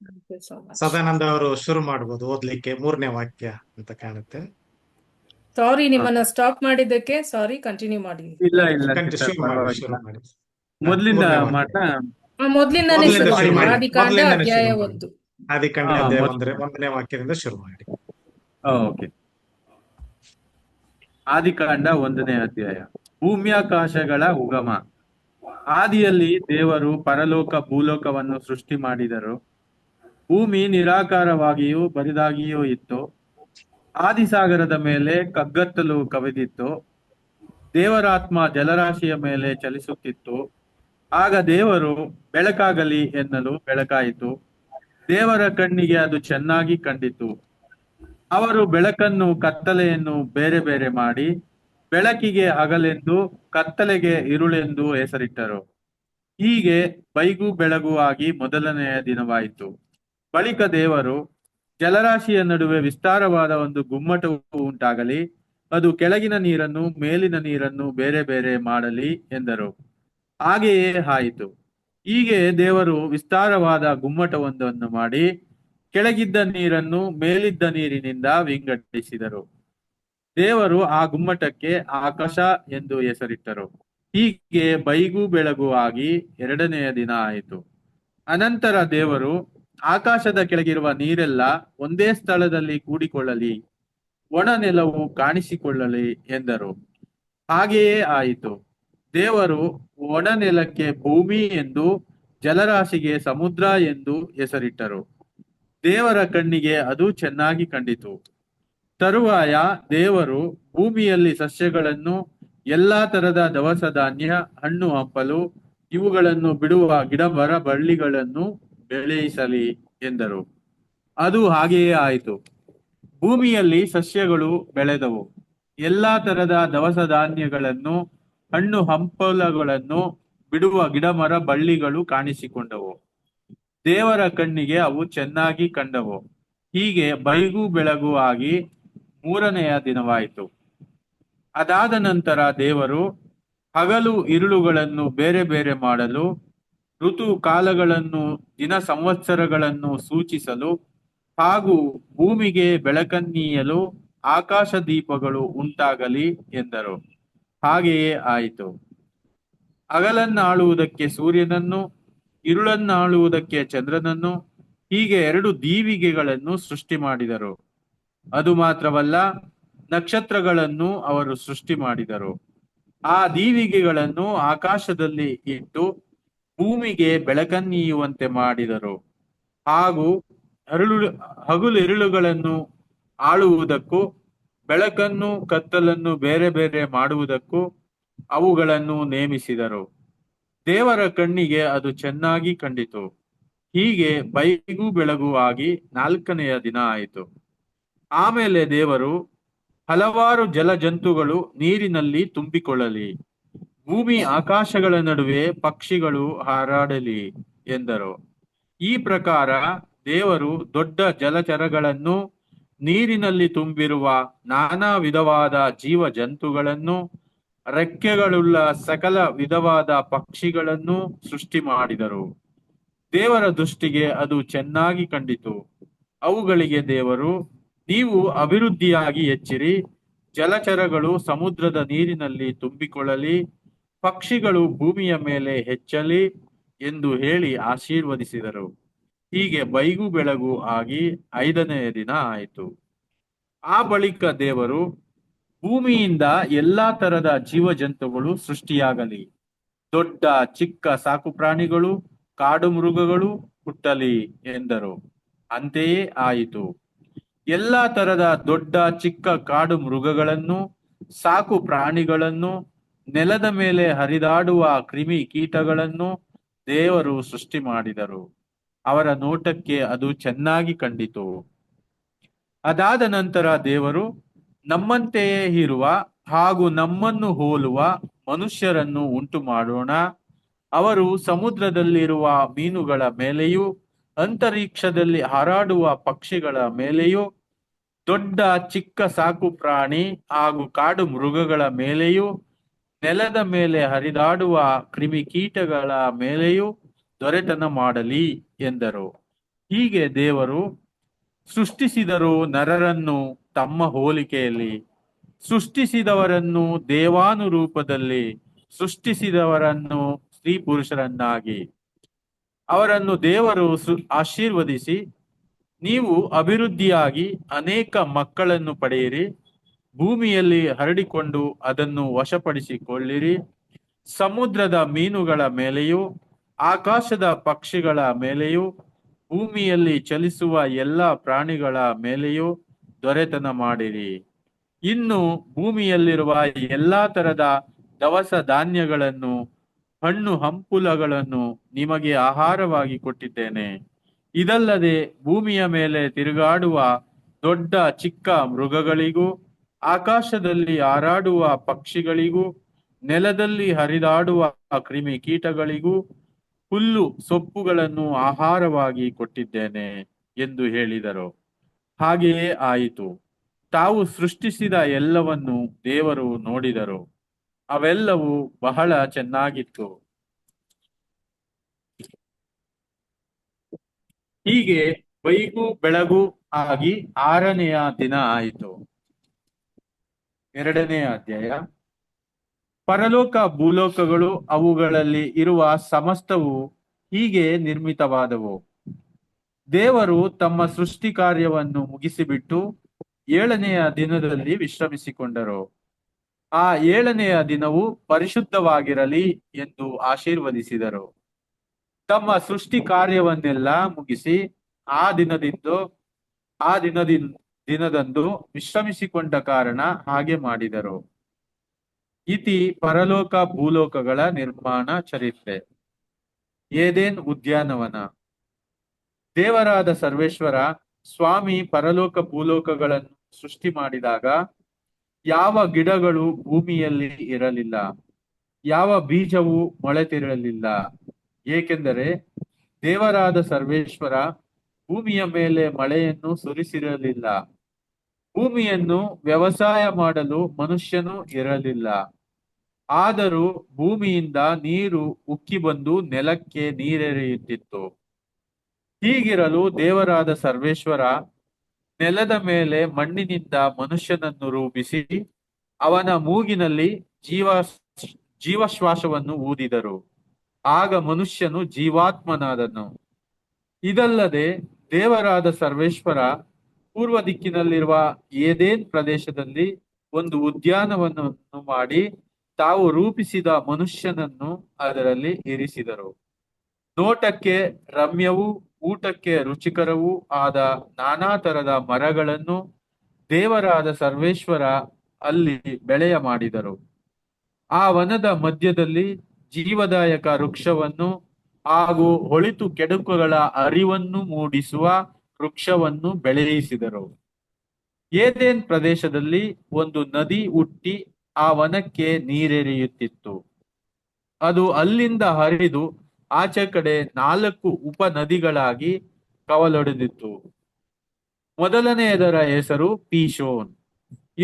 Thank you so much. Sadananda ಅವರು ಶುರು ಮಾಡಬಹುದು ಓದ್ಲಿಕ್ಕೆ 3ನೇ ವಾಕ್ಯ ಅಂತ ಕಾಣುತ್ತೆ. ಸಾರಿ ನಿಮ್ಮನ್ನ ಸ್ಟಾಪ್ ಮಾಡಿದ್ದಕ್ಕೆ ಸಾರಿ, ಕಂಟಿನ್ಯೂ ಮಾಡಿ. ಇಲ್ಲ ಇಲ್ಲ ಶುರು ಮಾಡಿ, ಶುರು ಮಾಡಿ. ಮೊದ್ಲಿಂದ 3ನೇ ವಾಕ್ಯ. ಮಾಡ್ತಾ ಮೊದ್ಲಿಂದಾನೇ ಶುರು ಶುರು ಮಾಡಿ. ಮಾಡಿ. ಆದಿಕಾಂಡ ಮೊದಲಿಂದನೇ ಅಧ್ಯಾಯ ಶುರು ಮಾಡಿ. 1. ಆದಿಕಾಂಡ ಹಾ, ಅಧ್ಯಾಯ ಮೊದ್ಲು. 1ನೇ ವಾಕ್ಯದಿಂದ ಶುರು ಮಾಡಿ. ಓಕೆ. ಆದಿಕಾಂಡ 1ನೇ ಅಧ್ಯಾಯ. ಭೂಮ್ಯಾಕಾಶಗಳ ಉಗಮ. ಆದಿಯಲ್ಲಿ ದೇವರು ಪರಲೋಕ ಭೂಲೋಕವನ್ನು ಸೃಷ್ಟಿ ಮಾಡಿದರು. ಭೂಮಿ ನಿರಾಕಾರವಾಗಿಯೂ ಬರಿದಾಗಿಯೂ ಇತ್ತು. ಆದಿಸಾಗರದ ಮೇಲೆ ಕಗ್ಗತ್ತಲು ಕವಿದಿತ್ತು. ದೇವರಾತ್ಮ ಜಲರಾಶಿಯ ಮೇಲೆ ಚಲಿಸುತ್ತಿತ್ತು. ಆಗ ದೇವರು ಬೆಳಕಾಗಲಿ ಎನ್ನಲು ಬೆಳಕಾಯಿತು. ದೇವರ ಕಣ್ಣಿಗೆ ಅದು ಚೆನ್ನಾಗಿ ಕಂಡಿತು. ಅವರು ಬೆಳಕನ್ನು ಕತ್ತಲೆಯನ್ನು ಬೇರೆ ಬೇರೆ ಮಾಡಿ ಬೆಳಕಿಗೆ ಹಗಲೆಂದು ಕತ್ತಲೆಗೆ ಇರುಳೆಂದು ಹೆಸರಿಟ್ಟರು. ಹೀಗೆ ಬೈಗೂ ಬೆಳಗು ಆಗಿ ಮೊದಲನೆಯ ದಿನವಾಯಿತು. ಬಳಿಕ ದೇವರು ಜಲರಾಶಿಯ ನಡುವೆ ವಿಸ್ತಾರವಾದ ಒಂದು ಗುಮ್ಮಟವು ಉಂಟಾಗಲಿ, ಅದು ಕೆಳಗಿನ ನೀರನ್ನು ಮೇಲಿನ ನೀರನ್ನು ಬೇರೆ ಬೇರೆ ಮಾಡಲಿ ಎಂದರು. ಹಾಗೆಯೇ ಆಯಿತು. ಹೀಗೆ ದೇವರು ವಿಸ್ತಾರವಾದ ಗುಮ್ಮಟವೊಂದನ್ನು ಮಾಡಿ ಕೆಳಗಿದ್ದ ನೀರನ್ನು ಮೇಲಿದ್ದ ನೀರಿನಿಂದ ವಿಂಗಡಿಸಿದರು. ದೇವರು ಆ ಗುಮ್ಮಟಕ್ಕೆ ಆಕಾಶ ಎಂದು ಹೆಸರಿಟ್ಟರು. ಹೀಗೆ ಬೈಗೂ ಬೆಳಗು ಆಗಿ 2ನೆಯ ದಿನ ಆಯಿತು. ಅನಂತರ ದೇವರು ಆಕಾಶದ ಕೆಳಗಿರುವ ನೀರೆಲ್ಲ ಒಂದೇ ಸ್ಥಳದಲ್ಲಿ ಕೂಡಿಕೊಳ್ಳಲಿ, ಒಣ ನೆಲವು ಕಾಣಿಸಿಕೊಳ್ಳಲಿ ಎಂದರು. ಹಾಗೆಯೇ ಆಯಿತು. ದೇವರು ಒಣ ನೆಲಕ್ಕೆ ಭೂಮಿ ಎಂದು, ಜಲರಾಶಿಗೆ ಸಮುದ್ರ ಎಂದು ಹೆಸರಿಟ್ಟರು. ದೇವರ ಕಣ್ಣಿಗೆ ಅದು ಚೆನ್ನಾಗಿ ಕಂಡಿತು. ತರುವಾಯ ದೇವರು ಭೂಮಿಯಲ್ಲಿ ಸಸ್ಯಗಳನ್ನು, ಎಲ್ಲಾ ತರದ ದವಸ ಧಾನ್ಯ, ಹಣ್ಣು ಹಂಪಲು ಇವುಗಳನ್ನು ಬಿಡುವ ಗಿಡಮರ ಬಳ್ಳಿಗಳನ್ನು ಬೆಳೆಸಲಿ ಎಂದರು. ಅದು ಹಾಗೆಯೇ ಆಯಿತು. ಭೂಮಿಯಲ್ಲಿ ಸಸ್ಯಗಳು ಬೆಳೆದವು. ಎಲ್ಲಾ ತರದ ದವಸ ಧಾನ್ಯಗಳನ್ನು, ಹಣ್ಣು ಹಂಪಲುಗಳನ್ನು ಬಿಡುವ ಗಿಡಮರ ಬಳ್ಳಿಗಳು ಕಾಣಿಸಿಕೊಂಡವು. ದೇವರ ಕಣ್ಣಿಗೆ ಅವು ಚೆನ್ನಾಗಿ ಕಂಡವು. ಹೀಗೆ ಬೈಗೂ ಬೆಳಗೂ ಆಗಿ 3ನೆಯ ದಿನವಾಯಿತು. ಅದಾದ ನಂತರ ದೇವರು ಹಗಲು ಇರುಳುಗಳನ್ನು ಬೇರೆ ಬೇರೆ ಮಾಡಲು, ಋತು ಕಾಲಗಳನ್ನು, ದಿನ ಸಂವತ್ಸರಗಳನ್ನು ಸೂಚಿಸಲು ಹಾಗೂ ಭೂಮಿಗೆ ಬೆಳಕನ್ನೀಯಲು ಆಕಾಶ ದೀಪಗಳು ಉಂಟಾಗಲಿ ಎಂದರು. ಹಾಗೆಯೇ ಆಯಿತು. ಹಗಲನ್ನಾಳುವುದಕ್ಕೆ ಸೂರ್ಯನನ್ನು, ಇರುಳನ್ನಾಳುವುದಕ್ಕೆ ಚಂದ್ರನನ್ನು, ಹೀಗೆ 2 ದೀವಿಗೆಗಳನ್ನು ಸೃಷ್ಟಿ ಮಾಡಿದರು. ಅದು ಮಾತ್ರವಲ್ಲ, ನಕ್ಷತ್ರಗಳನ್ನು ಅವರು ಸೃಷ್ಟಿ ಮಾಡಿದರು. ಆ ದೀವಿಗೆಗಳನ್ನು ಆಕಾಶದಲ್ಲಿ ಇಟ್ಟು ಭೂಮಿಗೆ ಬೆಳಕನ್ನೀಯುವಂತೆ ಮಾಡಿದರು. ಹಾಗೂ ಹಗಲಿರುಳುಗಳನ್ನು ಆಳುವುದಕ್ಕೂ ಬೆಳಕನ್ನು ಕತ್ತಲನ್ನು ಬೇರೆ ಬೇರೆ ಮಾಡುವುದಕ್ಕೂ ಅವುಗಳನ್ನು ನೇಮಿಸಿದರು. ದೇವರ ಕಣ್ಣಿಗೆ ಅದು ಚೆನ್ನಾಗಿ ಕಂಡಿತು. ಹೀಗೆ ಬೈಗೂ ಬೆಳಗೂ ಆಗಿ 4ನೆಯ ದಿನ ಆಯಿತು. ಆಮೇಲೆ ದೇವರು ಹಲವಾರು ಜಲಜಂತುಗಳು ನೀರಿನಲ್ಲಿ ತುಂಬಿಕೊಳ್ಳಲಿ, ಭೂಮಿ ಆಕಾಶಗಳ ನಡುವೆ ಪಕ್ಷಿಗಳು ಹಾರಾಡಲಿ ಎಂದರು. ಈ ಪ್ರಕಾರ ದೇವರು ದೊಡ್ಡ ಜಲಚರಗಳನ್ನು, ನೀರಿನಲ್ಲಿ ತುಂಬಿರುವ ನಾನಾ ವಿಧವಾದ ಜೀವ ಜಂತುಗಳನ್ನು, ರೆಕ್ಕೆಗಳುಳ್ಳ ಸಕಲ ವಿಧವಾದ ಪಕ್ಷಿಗಳನ್ನು ಸೃಷ್ಟಿ ಮಾಡಿದರು. ದೇವರ ದೃಷ್ಟಿಗೆ ಅದು ಚೆನ್ನಾಗಿ ಕಂಡಿತು. ಅವುಗಳಿಗೆ ದೇವರು, ನೀವು ಅಭಿವೃದ್ಧಿಯಾಗಿ ಹೆಚ್ಚಿರಿ, ಜಲಚರಗಳು ಸಮುದ್ರದ ನೀರಿನಲ್ಲಿ ತುಂಬಿಕೊಳ್ಳಲಿ, ಪಕ್ಷಿಗಳು ಭೂಮಿಯ ಮೇಲೆ ಹೆಚ್ಚಲಿ ಎಂದು ಹೇಳಿ ಆಶೀರ್ವದಿಸಿದರು. ಹೀಗೆ ಬೈಗೂ ಬೆಳಗೂ ಆಗಿ 5ನೆಯ ದಿನ ಆಯಿತು. ಆ ಬಳಿಕ ದೇವರು, ಭೂಮಿಯಿಂದ ಎಲ್ಲಾ ತರದ ಜೀವ ಜಂತುಗಳು ಸೃಷ್ಟಿಯಾಗಲಿ, ದೊಡ್ಡ ಚಿಕ್ಕ ಸಾಕು ಪ್ರಾಣಿಗಳು, ಕಾಡು ಮೃಗಗಳು ಹುಟ್ಟಲಿ ಎಂದರು. ಅಂತೆಯೇ ಆಯಿತು. ಎಲ್ಲಾ ತರದ ದೊಡ್ಡ ಚಿಕ್ಕ ಕಾಡು ಮೃಗಗಳನ್ನು, ಸಾಕು ಪ್ರಾಣಿಗಳನ್ನು, ನೆಲದ ಮೇಲೆ ಹರಿದಾಡುವ ಕ್ರಿಮಿ ಕೀಟಗಳನ್ನು ದೇವರು ಸೃಷ್ಟಿ ಮಾಡಿದರು. ಅವರ ನೋಟಕ್ಕೆ ಅದು ಚೆನ್ನಾಗಿ ಕಂಡಿತು. ಅದಾದ ನಂತರ ದೇವರು, ನಮ್ಮಂತೆಯೇ ಇರುವ ಹಾಗೂ ನಮ್ಮನ್ನು ಹೋಲುವ ಮನುಷ್ಯರನ್ನು ಉಂಟು ಮಾಡೋಣ. ಅವರು ಸಮುದ್ರದಲ್ಲಿರುವ ಮೀನುಗಳ ಮೇಲೆಯೂ, ಅಂತರಿಕ್ಷದಲ್ಲಿ ಹಾರಾಡುವ ಪಕ್ಷಿಗಳ ಮೇಲೆಯೂ, ದೊಡ್ಡ ಚಿಕ್ಕ ಸಾಕು ಪ್ರಾಣಿ ಹಾಗೂ ಕಾಡು ಮೃಗಗಳ ಮೇಲೆಯೂ, ನೆಲದ ಮೇಲೆ ಹರಿದಾಡುವ ಕ್ರಿಮಿಕೀಟಗಳ ಮೇಲೆಯೂ ದೊರೆತನ ಮಾಡಲಿ ಎಂದರು. ಹೀಗೆ ದೇವರು ಸೃಷ್ಟಿಸಿದರು. ನರರನ್ನು ತಮ್ಮ ಹೋಲಿಕೆಯಲ್ಲಿ, ಸೃಷ್ಟಿಸಿದವರನ್ನು ದೇವಾನುರೂಪದಲ್ಲಿ, ಸೃಷ್ಟಿಸಿದವರನ್ನು ಸ್ತ್ರೀ ಪುರುಷರನ್ನಾಗಿ. ಅವರನ್ನು ದೇವರು ಆಶೀರ್ವದಿಸಿ, ನೀವು ಅಭಿವೃದ್ಧಿಯಾಗಿ ಅನೇಕ ಮಕ್ಕಳನ್ನು ಪಡೆಯಿರಿ, ಭೂಮಿಯಲ್ಲಿ ಹರಡಿಕೊಂಡು ಅದನ್ನು ವಶಪಡಿಸಿಕೊಳ್ಳಿರಿ, ಸಮುದ್ರದ ಮೀನುಗಳ ಮೇಲೆಯೂ, ಆಕಾಶದ ಪಕ್ಷಿಗಳ ಮೇಲೆಯೂ, ಭೂಮಿಯಲ್ಲಿ ಚಲಿಸುವ ಎಲ್ಲ ಪ್ರಾಣಿಗಳ ಮೇಲೆಯೂ ದೊರೆತನ ಮಾಡಿರಿ. ಇನ್ನು ಭೂಮಿಯಲ್ಲಿರುವ ಎಲ್ಲಾ ತರದ ದವಸ ಧಾನ್ಯಗಳನ್ನು, ಹಣ್ಣು ಹಂಪುಲಗಳನ್ನು ನಿಮಗೆ ಆಹಾರವಾಗಿ ಕೊಟ್ಟಿದ್ದೇನೆ. ಇದಲ್ಲದೆ ಭೂಮಿಯ ಮೇಲೆ ತಿರುಗಾಡುವ ದೊಡ್ಡ ಚಿಕ್ಕ ಮೃಗಗಳಿಗೂ, ಆಕಾಶದಲ್ಲಿ ಹಾರಾಡುವ ಪಕ್ಷಿಗಳಿಗೂ, ನೆಲದಲ್ಲಿ ಹರಿದಾಡುವ ಕ್ರಿಮಿ ಕೀಟಗಳಿಗೂ ಹುಲ್ಲು ಸೊಪ್ಪುಗಳನ್ನು ಆಹಾರವಾಗಿ ಕೊಟ್ಟಿದ್ದೇನೆ ಎಂದು ಹೇಳಿದರು. ಹಾಗೆಯೇ ಆಯಿತು. ತಾವು ಸೃಷ್ಟಿಸಿದ ಎಲ್ಲವನ್ನು ದೇವರು ನೋಡಿದರು. ಅವೆಲ್ಲವೂ ಬಹಳ ಚೆನ್ನಾಗಿತ್ತು. ಹೀಗೆ ಬೈಗೂ ಬೆಳಗೂ ಆಗಿ 6ನೆಯ ದಿನ ಆಯಿತು. 2ನೇ ಅಧ್ಯಾಯ. ಪರಲೋಕ ಭೂಲೋಕಗಳು ಅವುಗಳಲ್ಲಿ ಇರುವ ಸಮಸ್ತವು ಹೀಗೆ ನಿರ್ಮಿತವಾದವು. ದೇವರು ತಮ್ಮ ಸೃಷ್ಟಿ ಕಾರ್ಯವನ್ನು ಮುಗಿಸಿಬಿಟ್ಟು 7ನೆಯ ದಿನದಲ್ಲಿ ವಿಶ್ರಮಿಸಿಕೊಂಡರು. ಆ 7ನೆಯ ದಿನವು ಪರಿಶುದ್ಧವಾಗಿರಲಿ ಎಂದು ಆಶೀರ್ವದಿಸಿದರು. ತಮ್ಮ ಸೃಷ್ಟಿ ಕಾರ್ಯವನ್ನೆಲ್ಲ ಮುಗಿಸಿ ಆ ದಿನದಂದು ವಿಶ್ರಮಿಸಿಕೊಂಡ ಕಾರಣ ಹಾಗೆ ಮಾಡಿದರು. ಇತಿ ಪರಲೋಕ ಭೂಲೋಕಗಳ ನಿರ್ಮಾಣ ಚರಿತ್ರೆ. ಏದೇನ್ ಉದ್ಯಾನವನ. ದೇವರಾದ ಸರ್ವೇಶ್ವರ ಸ್ವಾಮಿ ಪರಲೋಕ ಭೂಲೋಕಗಳನ್ನು ಸೃಷ್ಟಿ ಮಾಡಿದಾಗ ಯಾವ ಗಿಡಗಳು ಭೂಮಿಯಲ್ಲಿ ಇರಲಿಲ್ಲ, ಯಾವ ಬೀಜವು ಮೊಳೆತಿರಲಿಲ್ಲ. ಏಕೆಂದರೆ ದೇವರಾದ ಸರ್ವೇಶ್ವರ ಭೂಮಿಯ ಮೇಲೆ ಮಳೆಯನ್ನು ಸುರಿಸಿರಲಿಲ್ಲ. ಭೂಮಿಯನ್ನು ವ್ಯವಸಾಯ ಮಾಡಲು ಮನುಷ್ಯನು ಇರಲಿಲ್ಲ. ಆದರೂ ಭೂಮಿಯಿಂದ ನೀರು ಉಕ್ಕಿ ಬಂದು ನೆಲಕ್ಕೆ ನೀರೆರೆಯುತ್ತಿತ್ತು. ಹೀಗಿರಲು ದೇವರಾದ ಸರ್ವೇಶ್ವರ ನೆಲದ ಮೇಲೆ ಮಣ್ಣಿನಿಂದ ಮನುಷ್ಯನನ್ನು ರೂಪಿಸಿ ಅವನ ಮೂಗಿನಲ್ಲಿ ಜೀವಶ್ವಾಸವನ್ನು ಊದಿದರು. ಆಗ ಮನುಷ್ಯನು ಜೀವಾತ್ಮನಾದನು. ಇದಲ್ಲದೆ ದೇವರಾದ ಸರ್ವೇಶ್ವರ ಪೂರ್ವ ದಿಕ್ಕಿನಲ್ಲಿರುವ ಏದೇನ್ ಪ್ರದೇಶದಲ್ಲಿ ಒಂದು ಉದ್ಯಾನವನವನ್ನು ಮಾಡಿ ತಾವು ರೂಪಿಸಿದ ಮನುಷ್ಯನನ್ನು ಅದರಲ್ಲಿ ಇರಿಸಿದರು. ನೋಟಕ್ಕೆ ರಮ್ಯವೂ ಊಟಕ್ಕೆ ರುಚಿಕರವೂ ಆದ ನಾನಾ ತರದ ಮರಗಳನ್ನು ದೇವರಾದ ಸರ್ವೇಶ್ವರ ಅಲ್ಲಿ ಬೆಳೆಯ ಮಾಡಿದರು. ಆ ವನದ ಮಧ್ಯದಲ್ಲಿ ಜೀವದಾಯಕ ವೃಕ್ಷವನ್ನು ಹಾಗೂ ಒಳಿತು ಕೆಡುಕುಗಳ ಅರಿವನ್ನು ಮೂಡಿಸುವ ವೃಕ್ಷವನ್ನು ಬೆಳೆಯಿಸಿದರು. ಏದೇನ್ ಪ್ರದೇಶದಲ್ಲಿ ಒಂದು ನದಿ ಹುಟ್ಟಿ ಆ ವನಕ್ಕೆ ನೀರೆರೆಯುತ್ತಿತ್ತು. ಅದು ಅಲ್ಲಿಂದ ಹರಿದು ಆಚೆ ಕಡೆ 4 ಉಪನದಿಗಳಾಗಿ ಕವಲೊಡೆದಿತ್ತು. ಮೊದಲನೆಯದರ ಹೆಸರು ಪೀಶೋನ್.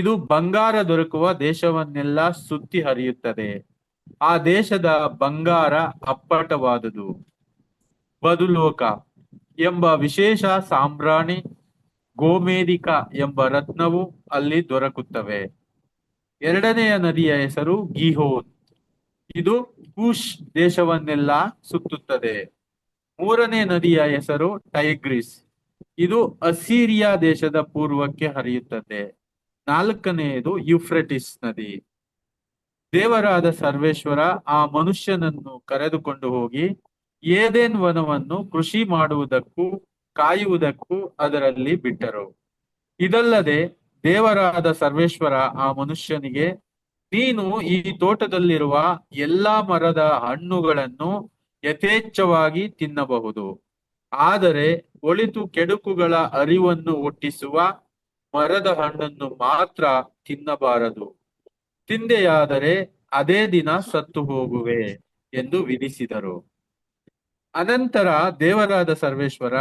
ಇದು ಬಂಗಾರ ದೊರಕುವ ದೇಶವನ್ನೆಲ್ಲ ಸುತ್ತಿ ಹರಿಯುತ್ತದೆ. ಆ ದೇಶದ ಬಂಗಾರ ಅಪ್ಪಟವಾದುದು. ಬದುಲೋಕ ಎಂಬ ವಿಶೇಷ ಸಾಂಬ್ರಾಣಿ, ಗೋಮೇಧಿಕ ಎಂಬ ರತ್ನವು ಅಲ್ಲಿ ದೊರಕುತ್ತವೆ. ಎರಡನೆಯ ನದಿಯ ಹೆಸರು ಗೀಹೋನ್. ಇದು ಕೂಶ್ ದೇಶವನ್ನೆಲ್ಲ ಸುತ್ತುತ್ತದೆ. ಮೂರನೇ ನದಿಯ ಹೆಸರು ಟೈಗ್ರಿಸ್. ಇದು ಅಸಿರಿಯಾ ದೇಶದ ಪೂರ್ವಕ್ಕೆ ಹರಿಯುತ್ತದೆ. ನಾಲ್ಕನೆಯದು ಯುಫ್ರೆಟಿಸ್ ನದಿ. ದೇವರಾದ ಸರ್ವೇಶ್ವರ ಆ ಮನುಷ್ಯನನ್ನು ಕರೆದುಕೊಂಡು ಹೋಗಿ ಏದೇನ್ ವನವನ್ನು ಕೃಷಿ ಮಾಡುವುದಕ್ಕೂ ಕಾಯುವುದಕ್ಕೂ ಅದರಲ್ಲಿ ಬಿಟ್ಟರು. ಇದಲ್ಲದೆ ದೇವರಾದ ಸರ್ವೇಶ್ವರ ಆ ಮನುಷ್ಯನಿಗೆ, ನೀನು ಈ ತೋಟದಲ್ಲಿರುವ ಎಲ್ಲಾ ಮರದ ಹಣ್ಣುಗಳನ್ನು ಯಥೇಚ್ಛವಾಗಿ ತಿನ್ನಬಹುದು, ಆದರೆ ಒಳಿತು ಕೆಡುಕುಗಳ ಅರಿವನ್ನು ಹುಟ್ಟಿಸುವ ಮರದ ಹಣ್ಣನ್ನು ಮಾತ್ರ ತಿನ್ನಬಾರದು. ತಿಂದೆಯಾದರೆ ಅದೇ ದಿನ ಸತ್ತು ಹೋಗುವೆ ಎಂದು ವಿಧಿಸಿದರು. ಅನಂತರ ದೇವರಾದ ಸರ್ವೇಶ್ವರ,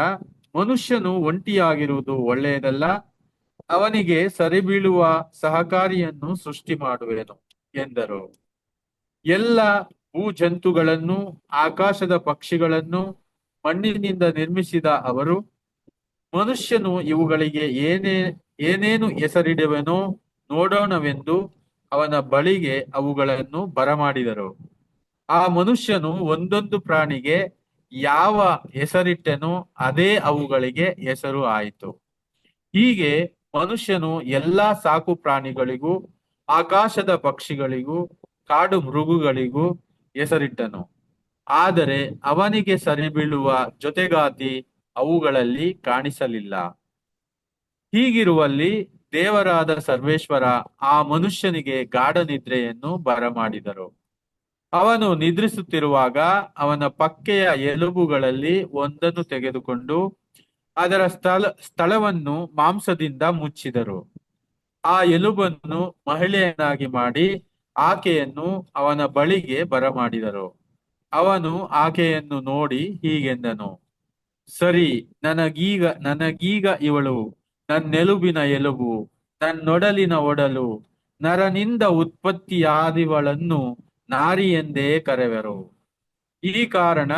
ಮನುಷ್ಯನು ಒಂಟಿಯಾಗಿರುವುದು ಒಳ್ಳೆಯದಲ್ಲ, ಅವನಿಗೆ ಸರಿಬೀಳುವ ಸಹಕಾರಿಯನ್ನು ಸೃಷ್ಟಿ ಮಾಡುವೆನು ಎಂದರು. ಎಲ್ಲ ಭೂಜಂತುಗಳನ್ನು ಆಕಾಶದ ಪಕ್ಷಿಗಳನ್ನು ಮಣ್ಣಿನಿಂದ ನಿರ್ಮಿಸಿದ ಅವರು, ಮನುಷ್ಯನು ಇವುಗಳಿಗೆ ಏನೇನು ಹೆಸರಿಡುವೆನೋ ನೋಡೋಣವೆಂದು ಅವನ ಬಳಿಗೆ ಅವುಗಳನ್ನು ಬರಮಾಡಿದರು. ಆ ಮನುಷ್ಯನು ಒಂದೊಂದು ಪ್ರಾಣಿಗೆ ಯಾವ ಹೆಸರಿಟ್ಟನೋ ಅದೇ ಅವುಗಳಿಗೆ ಹೆಸರು ಆಯಿತು. ಹೀಗೆ ಮನುಷ್ಯನು ಎಲ್ಲಾ ಸಾಕು ಪ್ರಾಣಿಗಳಿಗೂ ಆಕಾಶದ ಪಕ್ಷಿಗಳಿಗೂ ಕಾಡು ಮೃಗಗಳಿಗೂ ಹೆಸರಿಟ್ಟನು. ಆದರೆ ಅವನಿಗೆ ಸರಿಬೀಳುವ ಜೊತೆಗಾತಿ ಅವುಗಳಲ್ಲಿ ಕಾಣಿಸಲಿಲ್ಲ. ಹೀಗಿರುವಲ್ಲಿ ದೇವರಾದ ಸರ್ವೇಶ್ವರ ಆ ಮನುಷ್ಯನಿಗೆ ಗಾಢ ನಿದ್ರೆಯನ್ನು ಬರಮಾಡಿದರು. ಅವನು ನಿದ್ರಿಸುತ್ತಿರುವಾಗ ಅವನ ಪಕ್ಕೆಯ ಎಲುಬುಗಳಲ್ಲಿ ಒಂದನ್ನು ತೆಗೆದುಕೊಂಡು ಅದರ ಸ್ಥಳವನ್ನು ಮಾಂಸದಿಂದ ಮುಚ್ಚಿದರು. ಆ ಎಲುಬನ್ನು ಮಹಿಳೆಯನ್ನಾಗಿ ಮಾಡಿ ಆಕೆಯನ್ನು ಅವನ ಬಳಿಗೆ ಬರಮಾಡಿದರು. ಅವನು ಆಕೆಯನ್ನು ನೋಡಿ ಹೀಗೆಂದನು, ಸರಿ, ನನಗೀಗ ಇವಳು ನನ್ನೆಲುಬಿನ ಎಲುಬು, ನನ್ನೊಡಲಿನ ಒಡಲು, ನರನಿಂದ ಉತ್ಪತ್ತಿಯಾದವಳನ್ನು ನಾರಿ ಎಂದೇ ಕರೆವರು. ಈ ಕಾರಣ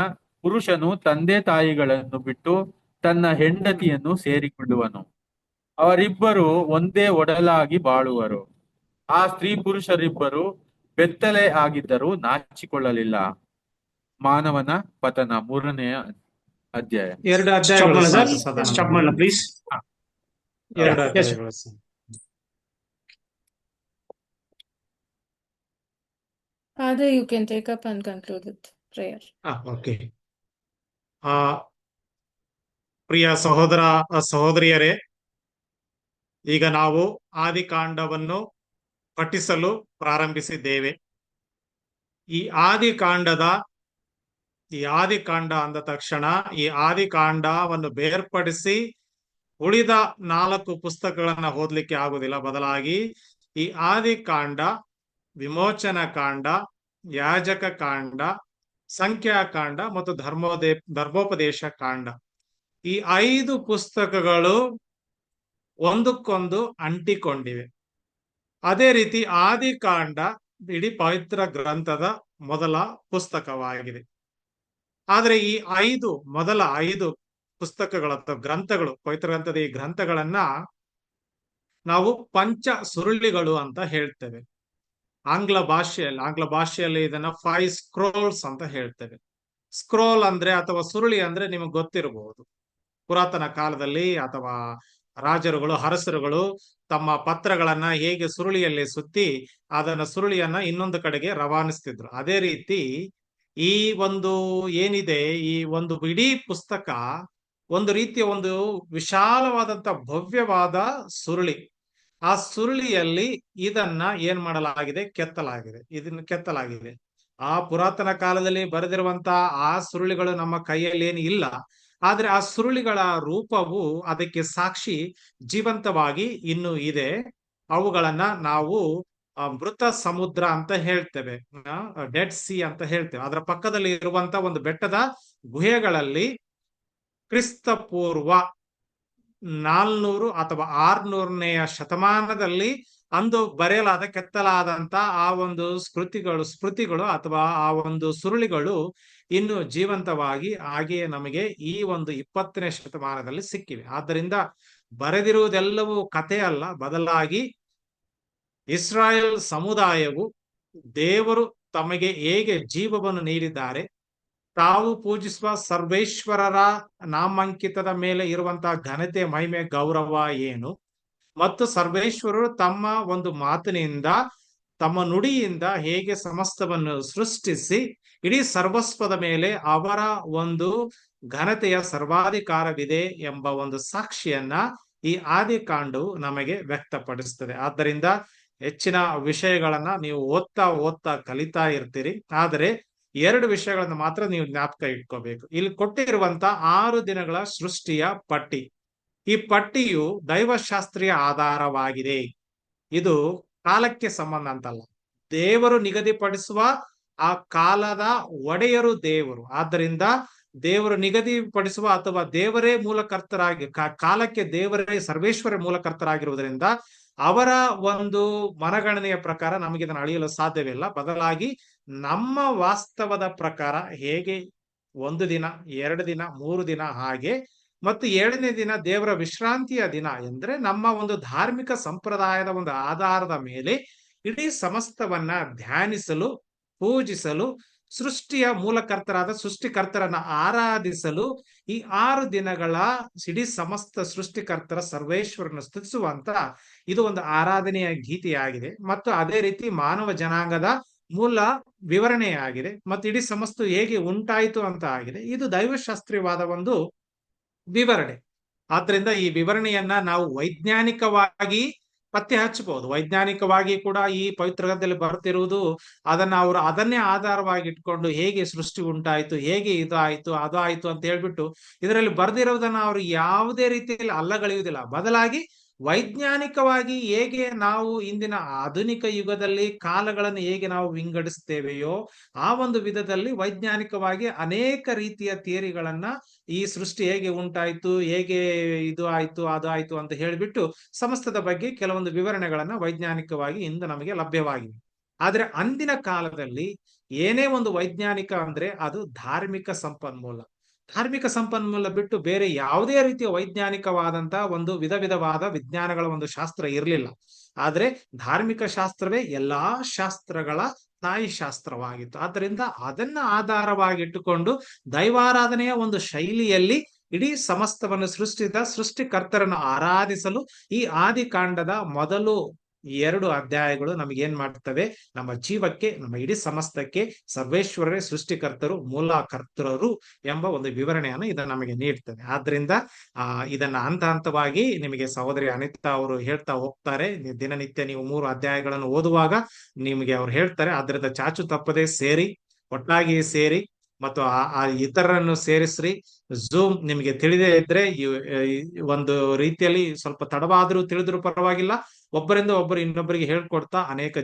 ಪುರುಷನು ತಂದೆ ತಾಯಿಗಳನ್ನು ಬಿಟ್ಟು ತನ್ನ ಹೆಂಡತಿಯನ್ನು ಸೇರಿಕೊಳ್ಳುವನು, ಅವರಿಬ್ಬರು ಒಂದೇ ಒಡಲಾಗಿ ಬಾಳುವರು. ಆ ಸ್ತ್ರೀ ಪುರುಷರಿಬ್ಬರು ಬೆತ್ತಲೆ ಆಗಿದ್ದರೂ ನಾಚಿಕೊಳ್ಳಲಿಲ್ಲ. ಮಾನವನ ಪತನ 3ನೇ ಅಧ್ಯಾಯ. 2 ಸ್ಟಾಪ್ ಅಧ್ಯಾಯಗಳು ಮಾಡೋಣ ಸಾಕು ಸರ್, ಸದಾ. ಸ್ಟಾಪ್ ಮಾಡೋಣ ಪ್ಲೀಸ್. 2 Yes, sir. ಅಧ್ಯಾಯಗಳು ಸಾಕು. Father, you can take up and conclude with prayer. Okay. ಪ್ರಿಯ ಸಹೋದರಿಯರೇ, ಈಗ ನಾವು ಆದಿಕಾಂಡವನ್ನು ಪಠಿಸಲು ಪ್ರಾರಂಭಿಸಿದ್ದೇವೆ. ಈ ಆದಿಕಾಂಡ ಅಂದ ತಕ್ಷಣ ಈ ಆದಿಕಾಂಡವನ್ನು ಬೇರ್ಪಡಿಸಿ ಉಳಿದ 4 ಪುಸ್ತಕಗಳನ್ನ ಓದ್ಲಿಕ್ಕೆ ಆಗುದಿಲ್ಲ. ಬದಲಾಗಿ ಈ ಆದಿಕಾಂಡ, ವಿಮೋಚನ ಕಾಂಡ, ಯಾಜಕ ಕಾಂಡ, ಸಂಖ್ಯಾಕಾಂಡ ಮತ್ತು ಧರ್ಮೋಪದೇಶ ಕಾಂಡ, ಈ 5 ಪುಸ್ತಕಗಳು ಒಂದಕ್ಕೊಂದು ಅಂಟಿಕೊಂಡಿವೆ. ಅದೇ ರೀತಿ ಆದಿಕಾಂಡ ಇಡೀ ಪವಿತ್ರ ಗ್ರಂಥದ ಮೊದಲ ಪುಸ್ತಕವಾಗಿದೆ. ಆದ್ರೆ ಈ ಮೊದಲ 5 ಪುಸ್ತಕಗಳ ಗ್ರಂಥಗಳು, ಪವಿತ್ರ ಗ್ರಂಥದ ಈ ಗ್ರಂಥಗಳನ್ನ ನಾವು ಪಂಚ ಸುರುಳಿಗಳು ಅಂತ ಹೇಳ್ತೇವೆ. ಆಂಗ್ಲ ಭಾಷೆಯಲ್ಲಿ ಇದನ್ನ 5 ಸ್ಕ್ರೋಲ್ಸ್ ಅಂತ ಹೇಳ್ತೇವೆ. ಸ್ಕ್ರೋಲ್ ಅಂದ್ರೆ ಅಥವಾ ಸುರುಳಿ ಅಂದ್ರೆ ನಿಮಗೆ ಗೊತ್ತಿರಬಹುದು. ಪುರಾತನ ಕಾಲದಲ್ಲಿ ಅಥವಾ ರಾಜರುಗಳು, ಅರಸರುಗಳು ತಮ್ಮ ಪತ್ರಗಳನ್ನ ಹೇಗೆ ಸುರುಳಿಯಲ್ಲಿ ಸುತ್ತಿ ಅದನ್ನ ಸುರುಳಿಯನ್ನ ಇನ್ನೊಂದು ಕಡೆಗೆ ರವಾನಿಸ್ತಿದ್ರು. ಅದೇ ರೀತಿ ಈ ಒಂದು ಏನಿದೆ, ಈ ಒಂದು ಇಡೀ ಪುಸ್ತಕ ಒಂದು ರೀತಿಯ ಒಂದು ವಿಶಾಲವಾದಂತ ಭವ್ಯವಾದ ಸುರುಳಿ. ಆ ಸುರುಳಿಯಲ್ಲಿ ಇದನ್ನ ಏನ್ ಮಾಡಲಾಗಿದೆ, ಕೆತ್ತಲಾಗಿದೆ. ಆ ಪುರಾತನ ಕಾಲದಲ್ಲಿ ಬರೆದಿರುವಂತ ಆ ಸುರುಳಿಗಳು ನಮ್ಮ ಕೈಯಲ್ಲಿ ಏನು ಇಲ್ಲ. ಆದ್ರೆ ಆ ಸುರುಳಿಗಳ ರೂಪವು ಅದಕ್ಕೆ ಸಾಕ್ಷಿ ಜೀವಂತವಾಗಿ ಇನ್ನೂ ಇದೆ. ಅವುಗಳನ್ನ ನಾವು ಮೃತ ಸಮುದ್ರ ಅಂತ ಹೇಳ್ತೇವೆ, ಡೆಡ್ ಸಿ ಅಂತ ಹೇಳ್ತೇವೆ. ಅದರ ಪಕ್ಕದಲ್ಲಿ ಇರುವಂತ ಒಂದು ಬೆಟ್ಟದ ಗುಹೆಗಳಲ್ಲಿ ಕ್ರಿಸ್ತ ಪೂರ್ವ 400 ಅಥವಾ 600ನೇ ಶತಮಾನದಲ್ಲಿ ಅಂದು ಬರೆಯಲಾದ, ಕೆತ್ತಲಾದಂತ ಆ ಒಂದು ಸ್ಮೃತಿಗಳು ಅಥವಾ ಆ ಒಂದು ಸುರುಳಿಗಳು ಇನ್ನು ಜೀವಂತವಾಗಿ ಹಾಗೆಯೇ ನಮಗೆ ಈ ಒಂದು 20ನೇ ಶತಮಾನದಲ್ಲಿ ಸಿಕ್ಕಿವೆ. ಆದ್ದರಿಂದ ಬರೆದಿರುವುದೆಲ್ಲವೂ ಕಥೆ ಅಲ್ಲ, ಬದಲಾಗಿ ಇಸ್ರಾಯೇಲ್ ಸಮುದಾಯವು ದೇವರು ತಮಗೆ ಹೇಗೆ ಜೀವವನ್ನು ನೀಡಿದ್ದಾರೆ, ತಾವು ಪೂಜಿಸುವ ಸರ್ವೇಶ್ವರರ ನಾಮಾಂಕಿತದ ಮೇಲೆ ಇರುವಂತಹ ಘನತೆ, ಮಹಿಮೆ, ಗೌರವ ಏನು, ಮತ್ತು ಸರ್ವೇಶ್ವರರು ತಮ್ಮ ಒಂದು ಮಾತಿನಿಂದ, ತಮ್ಮ ನುಡಿಯಿಂದ ಹೇಗೆ ಸಮಸ್ತವನ್ನು ಸೃಷ್ಟಿಸಿ ಇಡೀ ಸರ್ವಸ್ವದ ಮೇಲೆ ಅವರ ಒಂದು ಘನತೆಯ ಸರ್ವಾಧಿಕಾರವಿದೆ ಎಂಬ ಒಂದು ಸಾಕ್ಷಿಯನ್ನ ಈ ಆದಿಕಾಂಡವು ನಮಗೆ ವ್ಯಕ್ತಪಡಿಸ್ತದೆ. ಆದ್ದರಿಂದ ಹೆಚ್ಚಿನ ವಿಷಯಗಳನ್ನ ನೀವು ಓದ್ತಾ ಕಲಿತಾ ಇರ್ತೀರಿ. ಆದರೆ 2 ವಿಷಯಗಳನ್ನು ಮಾತ್ರ ನೀವು ಜ್ಞಾಪಕ ಇಟ್ಕೋಬೇಕು. ಇಲ್ಲಿ ಕೊಟ್ಟಿರುವಂತ 6 ದಿನಗಳ ಸೃಷ್ಟಿಯ ಪಟ್ಟಿ, ಈ ಪಟ್ಟಿಯು ದೈವಶಾಸ್ತ್ರೀಯ ಆಧಾರವಾಗಿದೆ. ಇದು ಕಾಲಕ್ಕೆ ಸಂಬಂಧ ಅಂತಲ್ಲ. ದೇವರು ನಿಗದಿಪಡಿಸುವ ಆ ಕಾಲದ ಒಡೆಯರು ದೇವರು. ಆದ್ದರಿಂದ ದೇವರು ನಿಗದಿಪಡಿಸುವ ಅಥವಾ ದೇವರೇ ಮೂಲಕರ್ತರಾಗಿ, ಕಾಲಕ್ಕೆ ದೇವರೇ ಸರ್ವೇಶ್ವರ ಮೂಲಕರ್ತರಾಗಿರುವುದರಿಂದ ಅವರ ಒಂದು ಮನಗಣನೆಯ ಪ್ರಕಾರ ನಮಗೆ ಇದನ್ನು ಅಳಿಯಲು ಸಾಧ್ಯವಿಲ್ಲ. ಬದಲಾಗಿ ನಮ್ಮ ವಾಸ್ತವದ ಪ್ರಕಾರ ಹೇಗೆ 1 ದಿನ, 2 ದಿನ, 3 ದಿನ ಹಾಗೆ, ಮತ್ತು 7ನೇ ದಿನ ದೇವರ ವಿಶ್ರಾಂತಿಯ ದಿನ ಎಂದ್ರೆ ನಮ್ಮ ಒಂದು ಧಾರ್ಮಿಕ ಸಂಪ್ರದಾಯದ ಒಂದು ಆಧಾರದ ಮೇಲೆ ಇಡೀ ಸಮಸ್ತವನ್ನ ಧ್ಯಾನಿಸಲು, ಪೂಜಿಸಲು, ಸೃಷ್ಟಿಯ ಮೂಲಕರ್ತರಾದ ಸೃಷ್ಟಿಕರ್ತರನ್ನ ಆರಾಧಿಸಲು ಈ 6 ದಿನಗಳ ಇಡೀ ಸಮಸ್ತ ಸೃಷ್ಟಿಕರ್ತರ ಸರ್ವೇಶ್ವರನ ಸ್ತುತಿಸುವಂತ ಇದು ಒಂದು ಆರಾಧನೆಯ ಗೀತೆಯಾಗಿದೆ. ಮತ್ತು ಅದೇ ರೀತಿ ಮಾನವ ಜನಾಂಗದ ಮೂಲ ವಿವರಣೆಯಾಗಿದೆ ಮತ್ತು ಇಡೀ ಸಮಸ್ತ ಹೇಗೆ ಉಂಟಾಯಿತು ಅಂತ ಆಗಿದೆ. ಇದು ದೈವಶಾಸ್ತ್ರೀಯವಾದ ಒಂದು ವಿವರಣೆ. ಆದ್ರಿಂದ ಈ ವಿವರಣೆಯನ್ನ ನಾವು ವೈಜ್ಞಾನಿಕವಾಗಿ ಪತ್ತೆ ಹಚ್ಚಬಹುದು. ವೈಜ್ಞಾನಿಕವಾಗಿ ಕೂಡ ಈ ಪವಿತ್ರ ಗ್ರಂಥದಲ್ಲಿ ಬರ್ತಿರುವುದು ಅದನ್ನೇ ಆಧಾರವಾಗಿ ಇಟ್ಕೊಂಡು ಹೇಗೆ ಸೃಷ್ಟಿ ಉಂಟಾಯಿತು, ಹೇಗೆ ಇದು ಆಯ್ತು, ಅದು ಆಯ್ತು ಅಂತ ಹೇಳ್ಬಿಟ್ಟು ಇದರಲ್ಲಿ ಬರ್ದಿರೋದನ್ನ ಅವರು ಯಾವುದೇ ರೀತಿಯಲ್ಲಿ ಅಲ್ಲಗಳೆಯುವುದಿಲ್ಲ. ಬದಲಾಗಿ ವೈಜ್ಞಾನಿಕವಾಗಿ ಹೇಗೆ ನಾವು ಇಂದಿನ ಆಧುನಿಕ ಯುಗದಲ್ಲಿ ಕಾಲಗಳನ್ನು ಹೇಗೆ ನಾವು ವಿಂಗಡಿಸ್ತೇವೆಯೋ ಆ ಒಂದು ವಿಧದಲ್ಲಿ ವೈಜ್ಞಾನಿಕವಾಗಿ ಅನೇಕ ರೀತಿಯ ಥಿಯರಿಗಳನ್ನ ಈ ಸೃಷ್ಟಿ ಹೇಗೆ ಉಂಟಾಯ್ತು, ಹೇಗೆ ಇದು ಆಯ್ತು, ಅದು ಆಯ್ತು ಅಂತ ಹೇಳಿಬಿಟ್ಟು ಸಮಸ್ತದ ಬಗ್ಗೆ ಕೆಲವೊಂದು ವಿವರಣೆಗಳನ್ನ ವೈಜ್ಞಾನಿಕವಾಗಿ ಇಂದು ನಮಗೆ ಲಭ್ಯವಾಗಿವೆ. ಆದ್ರೆ ಅಂದಿನ ಕಾಲದಲ್ಲಿ ಏನೇ ಒಂದು ವೈಜ್ಞಾನಿಕ ಅಂದ್ರೆ ಅದು ಧಾರ್ಮಿಕ ಸಂಪನ್ಮೂಲ. ಧಾರ್ಮಿಕ ಸಂಪನ್ಮೂಲ ಬಿಟ್ಟು ಬೇರೆ ಯಾವುದೇ ರೀತಿಯ ವೈಜ್ಞಾನಿಕವಾದಂತಹ ಒಂದು ವಿಧವಾದ ವಿಜ್ಞಾನಗಳ ಒಂದು ಶಾಸ್ತ್ರ ಇರಲಿಲ್ಲ. ಆದ್ರೆ ಧಾರ್ಮಿಕ ಶಾಸ್ತ್ರವೇ ಎಲ್ಲಾ ಶಾಸ್ತ್ರಗಳ ತಾಯಿ ಶಾಸ್ತ್ರವಾಗಿತ್ತು. ಆದ್ದರಿಂದ ಅದನ್ನ ಆಧಾರವಾಗಿಟ್ಟುಕೊಂಡು ದೈವಾರಾಧನೆಯ ಒಂದು ಶೈಲಿಯಲ್ಲಿ ಇಡೀ ಸಮಸ್ತವನ್ನು ಸೃಷ್ಟಿಕರ್ತರನ್ನು ಆರಾಧಿಸಲು ಈ ಆದಿಕಾಂಡದ ಮೊದಲು ಈ 2 ಅಧ್ಯಾಯಗಳು ನಮಗೆ ಏನ್ ಮಾಡ್ತವೆ, ನಮ್ಮ ಜೀವಕ್ಕೆ, ನಮ್ಮ ಇಡೀ ಸಮಸ್ತಕ್ಕೆ ಸರ್ವೇಶ್ವರರೇ ಸೃಷ್ಟಿಕರ್ತರು, ಮೂಲ ಕರ್ತರು ಎಂಬ ಒಂದು ವಿವರಣೆಯನ್ನು ಇದು ನಮಗೆ ನೀಡ್ತದೆ. ಆದ್ರಿಂದ ಇದನ್ನ ಹಂತ ಹಂತವಾಗಿ ನಿಮಗೆ ಸಹೋದರಿ ಅನಿತಾ ಅವರು ಹೇಳ್ತಾ ಹೋಗ್ತಾರೆ. ದಿನನಿತ್ಯ ನೀವು 3 ಅಧ್ಯಾಯಗಳನ್ನು ಓದುವಾಗ ನಿಮಗೆ ಅವ್ರು ಹೇಳ್ತಾರೆ. ಆದ್ರಿಂದ ಚಾಚು ತಪ್ಪದೆ ಸೇರಿ, ಒಟ್ಟಾಗಿ ಸೇರಿ ಮತ್ತು ಆ ಇತರರನ್ನು ಸೇರಿಸ್ರಿ. ಝೂಮ್ ನಿಮಗೆ ತಿಳಿದೇ ಇದ್ರೆ ಒಂದು ರೀತಿಯಲ್ಲಿ ಸ್ವಲ್ಪ ತಡವಾದ್ರೂ ತಿಳಿದ್ರು ಪರವಾಗಿಲ್ಲ, ಒಬ್ಬರಿಂದ ಒಬ್ಬರು ಇನ್ನೊಬ್ಬರಿಗೆ ಹೇಳ್ಕೊಡ್ತಾ ಅನೇಕ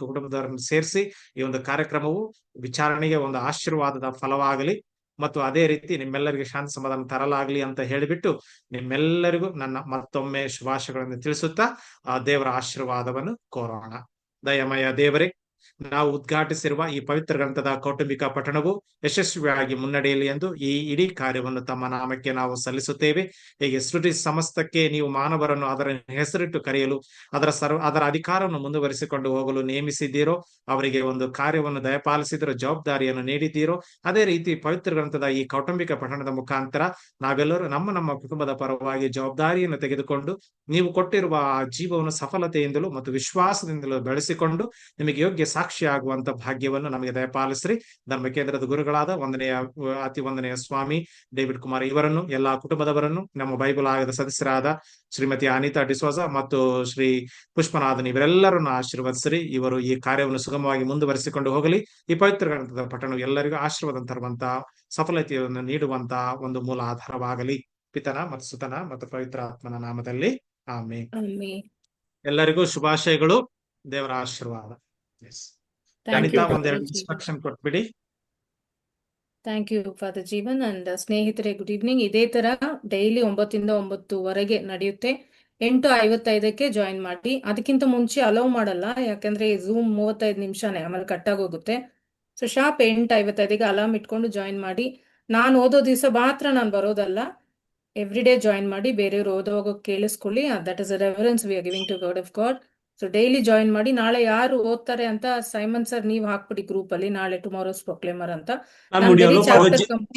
ಕುಟುಂಬದವರನ್ನು ಸೇರಿಸಿ ಈ ಒಂದು ಕಾರ್ಯಕ್ರಮವು ವಿಚಾರಣೆಗೆ ಒಂದು ಆಶೀರ್ವಾದದ ಫಲವಾಗಲಿ ಮತ್ತು ಅದೇ ರೀತಿ ನಿಮ್ಮೆಲ್ಲರಿಗೆ ಶಾಂತಿ ಸಮಾಧಾನ ತರಲಾಗ್ಲಿ ಅಂತ ಹೇಳಿಬಿಟ್ಟು ನಿಮ್ಮೆಲ್ಲರಿಗೂ ನನ್ನ ಮತ್ತೊಮ್ಮೆ ಶುಭಾಶಯಗಳನ್ನು ತಿಳಿಸುತ್ತಾ ದೇವರ ಆಶೀರ್ವಾದವನ್ನು ಕೋರೋಣ. ದಯಮಯ ದೇವರೇ, ನಾವು ಉದ್ಘಾಟಿಸಿರುವ ಈ ಪವಿತ್ರ ಗ್ರಂಥದ ಕೌಟುಂಬಿಕ ಪಠಣವು ಯಶಸ್ವಿಯಾಗಿ ಮುನ್ನಡೆಯಲಿ ಎಂದು ಈ ಇಡೀ ಕಾರ್ಯವನ್ನು ತಮ್ಮ ನಾಮಕ್ಕೆ ನಾವು ಸಲ್ಲಿಸುತ್ತೇವೆ. ಹೀಗೆ ಸೃಷ್ಟಿ ಸಮಸ್ತಕ್ಕೆ ನೀವು ಮಾನವರನ್ನು ಅದರ ಹೆಸರಿಟ್ಟು ಕರೆಯಲು, ಅದರ ಅಧಿಕಾರವನ್ನು ಮುಂದುವರಿಸಿಕೊಂಡು ಹೋಗಲು ನೇಮಿಸಿದ್ದೀರೋ, ಅವರಿಗೆ ಒಂದು ಕಾರ್ಯವನ್ನು ದಯಪಾಲಿಸಿದಿರೋ, ಜವಾಬ್ದಾರಿಯನ್ನು ನೀಡಿದ್ದೀರೋ, ಅದೇ ರೀತಿ ಪವಿತ್ರ ಗ್ರಂಥದ ಈ ಕೌಟುಂಬಿಕ ಪಠಣದ ಮುಖಾಂತರ ನಾವೆಲ್ಲರೂ ನಮ್ಮ ಕುಟುಂಬದ ಪರವಾಗಿ ಜವಾಬ್ದಾರಿಯನ್ನು ತೆಗೆದುಕೊಂಡು ನೀವು ಕೊಟ್ಟಿರುವ ಆ ಜೀವವನ್ನು ಸಫಲತೆಯಿಂದಲೂ ಮತ್ತು ವಿಶ್ವಾಸದಿಂದಲೂ ಬೆಳೆಸಿಕೊಂಡು ನಿಮಗೆ ಯೋಗ್ಯ ಸಾಕ್ಷಿಯಾಗುವಂತ ಭಾಗ್ಯವನ್ನು ನಮಗೆ ದಯಪಾಲಿಸ್ರಿ. ಧರ್ಮ ಕೇಂದ್ರದ ಗುರುಗಳಾದ ಅತಿ ವಂದನೆಯ ಸ್ವಾಮಿ ಡೇವಿಡ್ ಕುಮಾರ್ ಇವರನ್ನು, ಎಲ್ಲಾ ಕುಟುಂಬದವರನ್ನು, ನಮ್ಮ ಬೈಬಲ್ ಆಗದ ಸದಸ್ಯರಾದ ಶ್ರೀಮತಿ ಅನಿತಾ ಡಿಸೋಜ ಮತ್ತು ಶ್ರೀ ಪುಷ್ಪನಾಥನ್ ಇವರೆಲ್ಲರನ್ನು ಆಶೀರ್ವದಿಸ್ರಿ. ಇವರು ಈ ಕಾರ್ಯವನ್ನು ಸುಗಮವಾಗಿ ಮುಂದುವರಿಸಿಕೊಂಡು ಹೋಗಲಿ. ಈ ಪವಿತ್ರ ಗ್ರಂಥದ ಪಠಣ ಎಲ್ಲರಿಗೂ ಆಶೀರ್ವಾದ ತರುವಂತ, ಸಫಲತೆಯನ್ನು ನೀಡುವಂತ ಒಂದು ಮೂಲ ಆಧಾರವಾಗಲಿ. ಪಿತನ ಮತ್ತು ಸುತನ ಮತ್ತು ಪವಿತ್ರ ಆತ್ಮನ ನಾಮದಲ್ಲಿ ಆಮೆನ್. ಎಲ್ಲರಿಗೂ ಶುಭಾಶಯಗಳು, ದೇವರ ಆಶೀರ್ವಾದ. ಅನಿತಾ ಒಂದೆರಡು ಇನ್ಸ್ಟ್ರಕ್ಷನ್ ಕೊಟ್ಬಿಡಿ. Thank you father Jeevan. And ಸ್ನೇಹಿತರೆ, ಗುಡ್ ಈವ್ನಿಂಗ್. ಇದೇ ತರ ಡೈಲಿ 9 ಇಂದ 9:30 ನಡೆಯುತ್ತೆ. 8:55 ಜಾಯಿನ್ ಮಾಡಿ. ಅದಕ್ಕಿಂತ ಮುಂಚೆ ಅಲೌ ಮಾಡಲ್ಲ, ಯಾಕಂದ್ರೆ ಝೂಮ್ 35 ನಿಮಿಷನೇ, ಆಮೇಲೆ ಕಟ್ಟಾಗೋಗುತ್ತೆ. ಸೊ ಶಾರ್ಪ್ 8:55 ಅಲಾರ್ಮ್ ಇಟ್ಕೊಂಡು ಜಾಯಿನ್ ಮಾಡಿ. ನಾನು ಓದೋ ದಿವಸ ಮಾತ್ರ ನಾನು ಬರೋದಲ್ಲ, ಎವ್ರಿ ಡೇ ಜಾಯಿನ್ ಮಾಡಿ. ಬೇರೆಯವರು ಓದೋವಾಗ ಕೇಳಿಸ್ಕೊಳ್ಳಿ. That is a reference we are giving to word of God. So daily join ಮಾಡಿ. ನಾಳೆ ಯಾರು ಓದ್ತಾರೆ ಅಂತ ಸೈಮನ್ ಸರ್ ನೀವು ಹಾಕ್ಬಿಡಿ ಗ್ರೂಪ್ ಅಲ್ಲಿ, ನಾಳೆ ಟುಮಾರೋಸ್ ಪ್ರೊಕ್ಲೇಮರ್ ಅಂತ.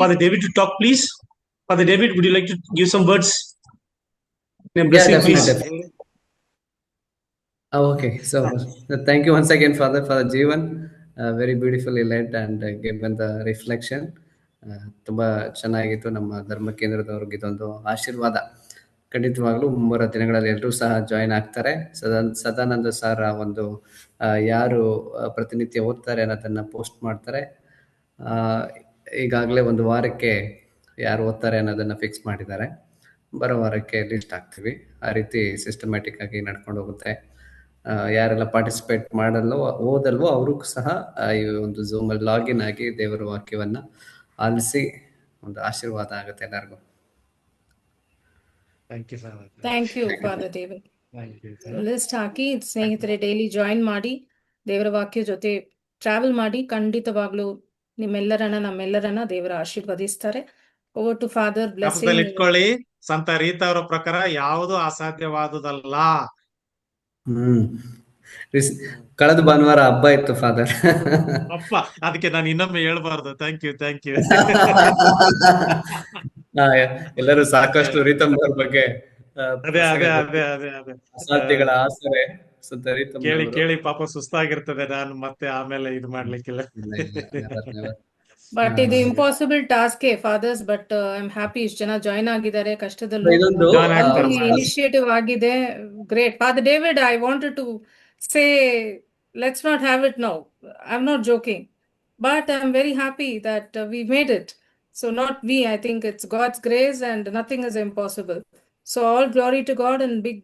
Father David to talk, please. Father David, would you like to give some words? Yeah, definitely. Okay, so thank you once again, Father Jeevan. Very beautifully led and given the reflection. ತುಂಬಾ ಚೆನ್ನಾಗಿತ್ತು. ನಮ್ಮ ಧರ್ಮ ಕೇಂದ್ರದವ್ರಿಗೆ ಇದೊಂದು ಆಶೀರ್ವಾದ. ಖಂಡಿತವಾಗ್ಲೂ ಮುಂಬರುವ ದಿನಗಳಲ್ಲಿ ಎಲ್ಲರೂ ಸಹ ಜಾಯಿನ್ ಆಗ್ತಾರೆ. ಸದಾನಂದ ಸಾರ ಒಂದು ಯಾರು ಪ್ರತಿನಿತ್ಯ ಓದ್ತಾರೆ ಅನ್ನೋದನ್ನ ಪೋಸ್ಟ್ ಮಾಡ್ತಾರೆ. ಈಗಾಗಲೇ ಒಂದು ವಾರಕ್ಕೆ ಯಾರು ಓದ್ತಾರೆ ಅನ್ನೋದನ್ನ ಫಿಕ್ಸ್ ಮಾಡಿದ್ದಾರೆ. ಬರೋ ವಾರಕ್ಕೆ ಲಿಸ್ಟ್ ಹಾಕ್ತೀವಿ. ಆ ರೀತಿ ಸಿಸ್ಟಮ್ಯಾಟಿಕ್ ಆಗಿ ನಡ್ಕೊಂಡು ಹೋಗುತ್ತೆ. ಯಾರೆಲ್ಲ ಪಾರ್ಟಿಸಿಪೇಟ್ ಓದಲ್ವೋ ಅವರು ಸಹ ಈ ಒಂದು ಝೂಮ್ ಅಲ್ಲಿ ಲಾಗಿನ್ ಆಗಿ ದೇವರ ವಾಕ್ಯವನ್ನ ಆಲಿಸಿ ಒಂದು ಆಶೀರ್ವಾದ ಆಗುತ್ತೆ ಎಲ್ಲರಿಗೂ. Thank you father David. List ಹಾಕಿ ಸ್ನೇಹಿತರೆ ಡೈಲಿ ಜಾಯಿನ್ ಮಾಡಿ, ದೇವರ ವಾಕ್ಯ ಜೊತೆ ಟ್ರಾವೆಲ್ ಮಾಡಿ. ಖಂಡಿತವಾಗ್ಲೂ ನಮ್ಮೆಲ್ಲರನ್ನ ದೇವರ ಆಶೀರ್ವದಿಸ್ತಾರೆ. Over to father. ಬ್ಲೆಸ್ಸಿಂಗ್ ಇಟ್ಕೊಳ್ಳಿ. ಸಂತ ರೀತಾ ಅವರ ಪ್ರಕಾರ ಯಾವುದು ಅಸಾಧ್ಯವಾದುದಲ್ಲ. ಕಳೆದ ಭಾನುವಾರ ಹಬ್ಬ ಇತ್ತು ಫಾದರ್. ಅಪ್ಪ, ಅದಕ್ಕೆ ನಾನು ಇನ್ನೊಮ್ಮೆ ಹೇಳ್ಬಾರ್ದು. Thank you. ಎಲ್ಲರೂ ಸಾಕಷ್ಟು ರೀತಮ್ ಅವ್ರ ಬಗ್ಗೆ ಅದೇ ಅಸಾಧ್ಯಗಳ ಆಸರೆ ಕೇಳಿ ಪಾಪ ಸುಸ್ತಾಗಿರ್ತದೆ. ನಾನು ಮತ್ತೆ ಆಮೇಲೆ ಇದು ಮಾಡ್ಲಿಕ್ಕಿಲ್ಲ. ಬಟ್ ಇದು impossible task fathers. But I am happy ಇಷ್ಟು ಜನ ಜಾಯಿನ್ ಆಗಿದ್ದಾರೆ. ಕಷ್ಟದಲ್ಲೂ ಇನಿಷಿಯೇಟಿವ್ ಆಗಿದೆ. Great. Father David, I wanted to say let's not have it now. I'm not joking, but I'm very happy that we made it. So not we, I think it's God's grace and nothing is impossible. So all glory to God and big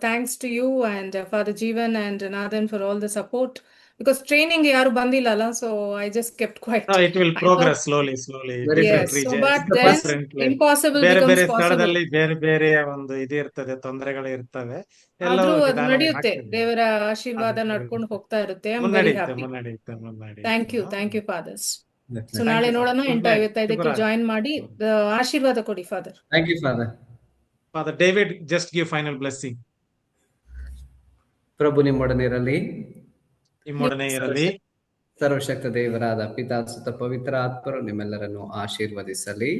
thanks to you and Father Jeevan and Nathan for all the support, because training yaru bandilla, so I just kept quiet. It will progress slowly. Yes, so but then impossible becomes possible. ಬೇರೆ ಒಂದು ಇದು ಇರ್ತದೆ, ತೊಂದರೆಗಳು ಇರ್ತವೆ. ಆದ್ರೂ ಅದು ನಡೆಯುತ್ತೆ. ದೇವರ ಆಶೀರ್ವಾದ ನಡ್ಕೊಂಡು ಹೋಗ್ತಾ ಇರುತ್ತೆ. Thank you fathers. ಸೊ ನಾಳೆ ನೋಡೋಣ. 8:55 ಜಾಯಿನ್ ಮಾಡಿ. ಆಶೀರ್ವಾದ ಕೊಡಿ father. Thank you father. Father David, just give final blessing. ಪ್ರಭು ನಿಮ್ಮೊಡನೆ ಇರಲಿ. ಸರ್ವಶಕ್ತ ದೇವರಾದ ಪಿತಾ ಸುತ ಪವಿತ್ರ ಆತ್ಮರು ನಿಮ್ಮೆಲ್ಲರನ್ನು ಆಶೀರ್ವದಿಸಲಿ.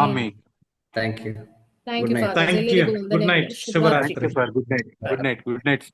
Amen. Thank you. Thank Good you, night. fathers. Thank you. ಎಲ್ಲರಿಗೂ Good night. ವಂದನೆಗಳು. ಶುಭರಾತ್ರಿ. Thank you, sir. Good night. Good night. Good night.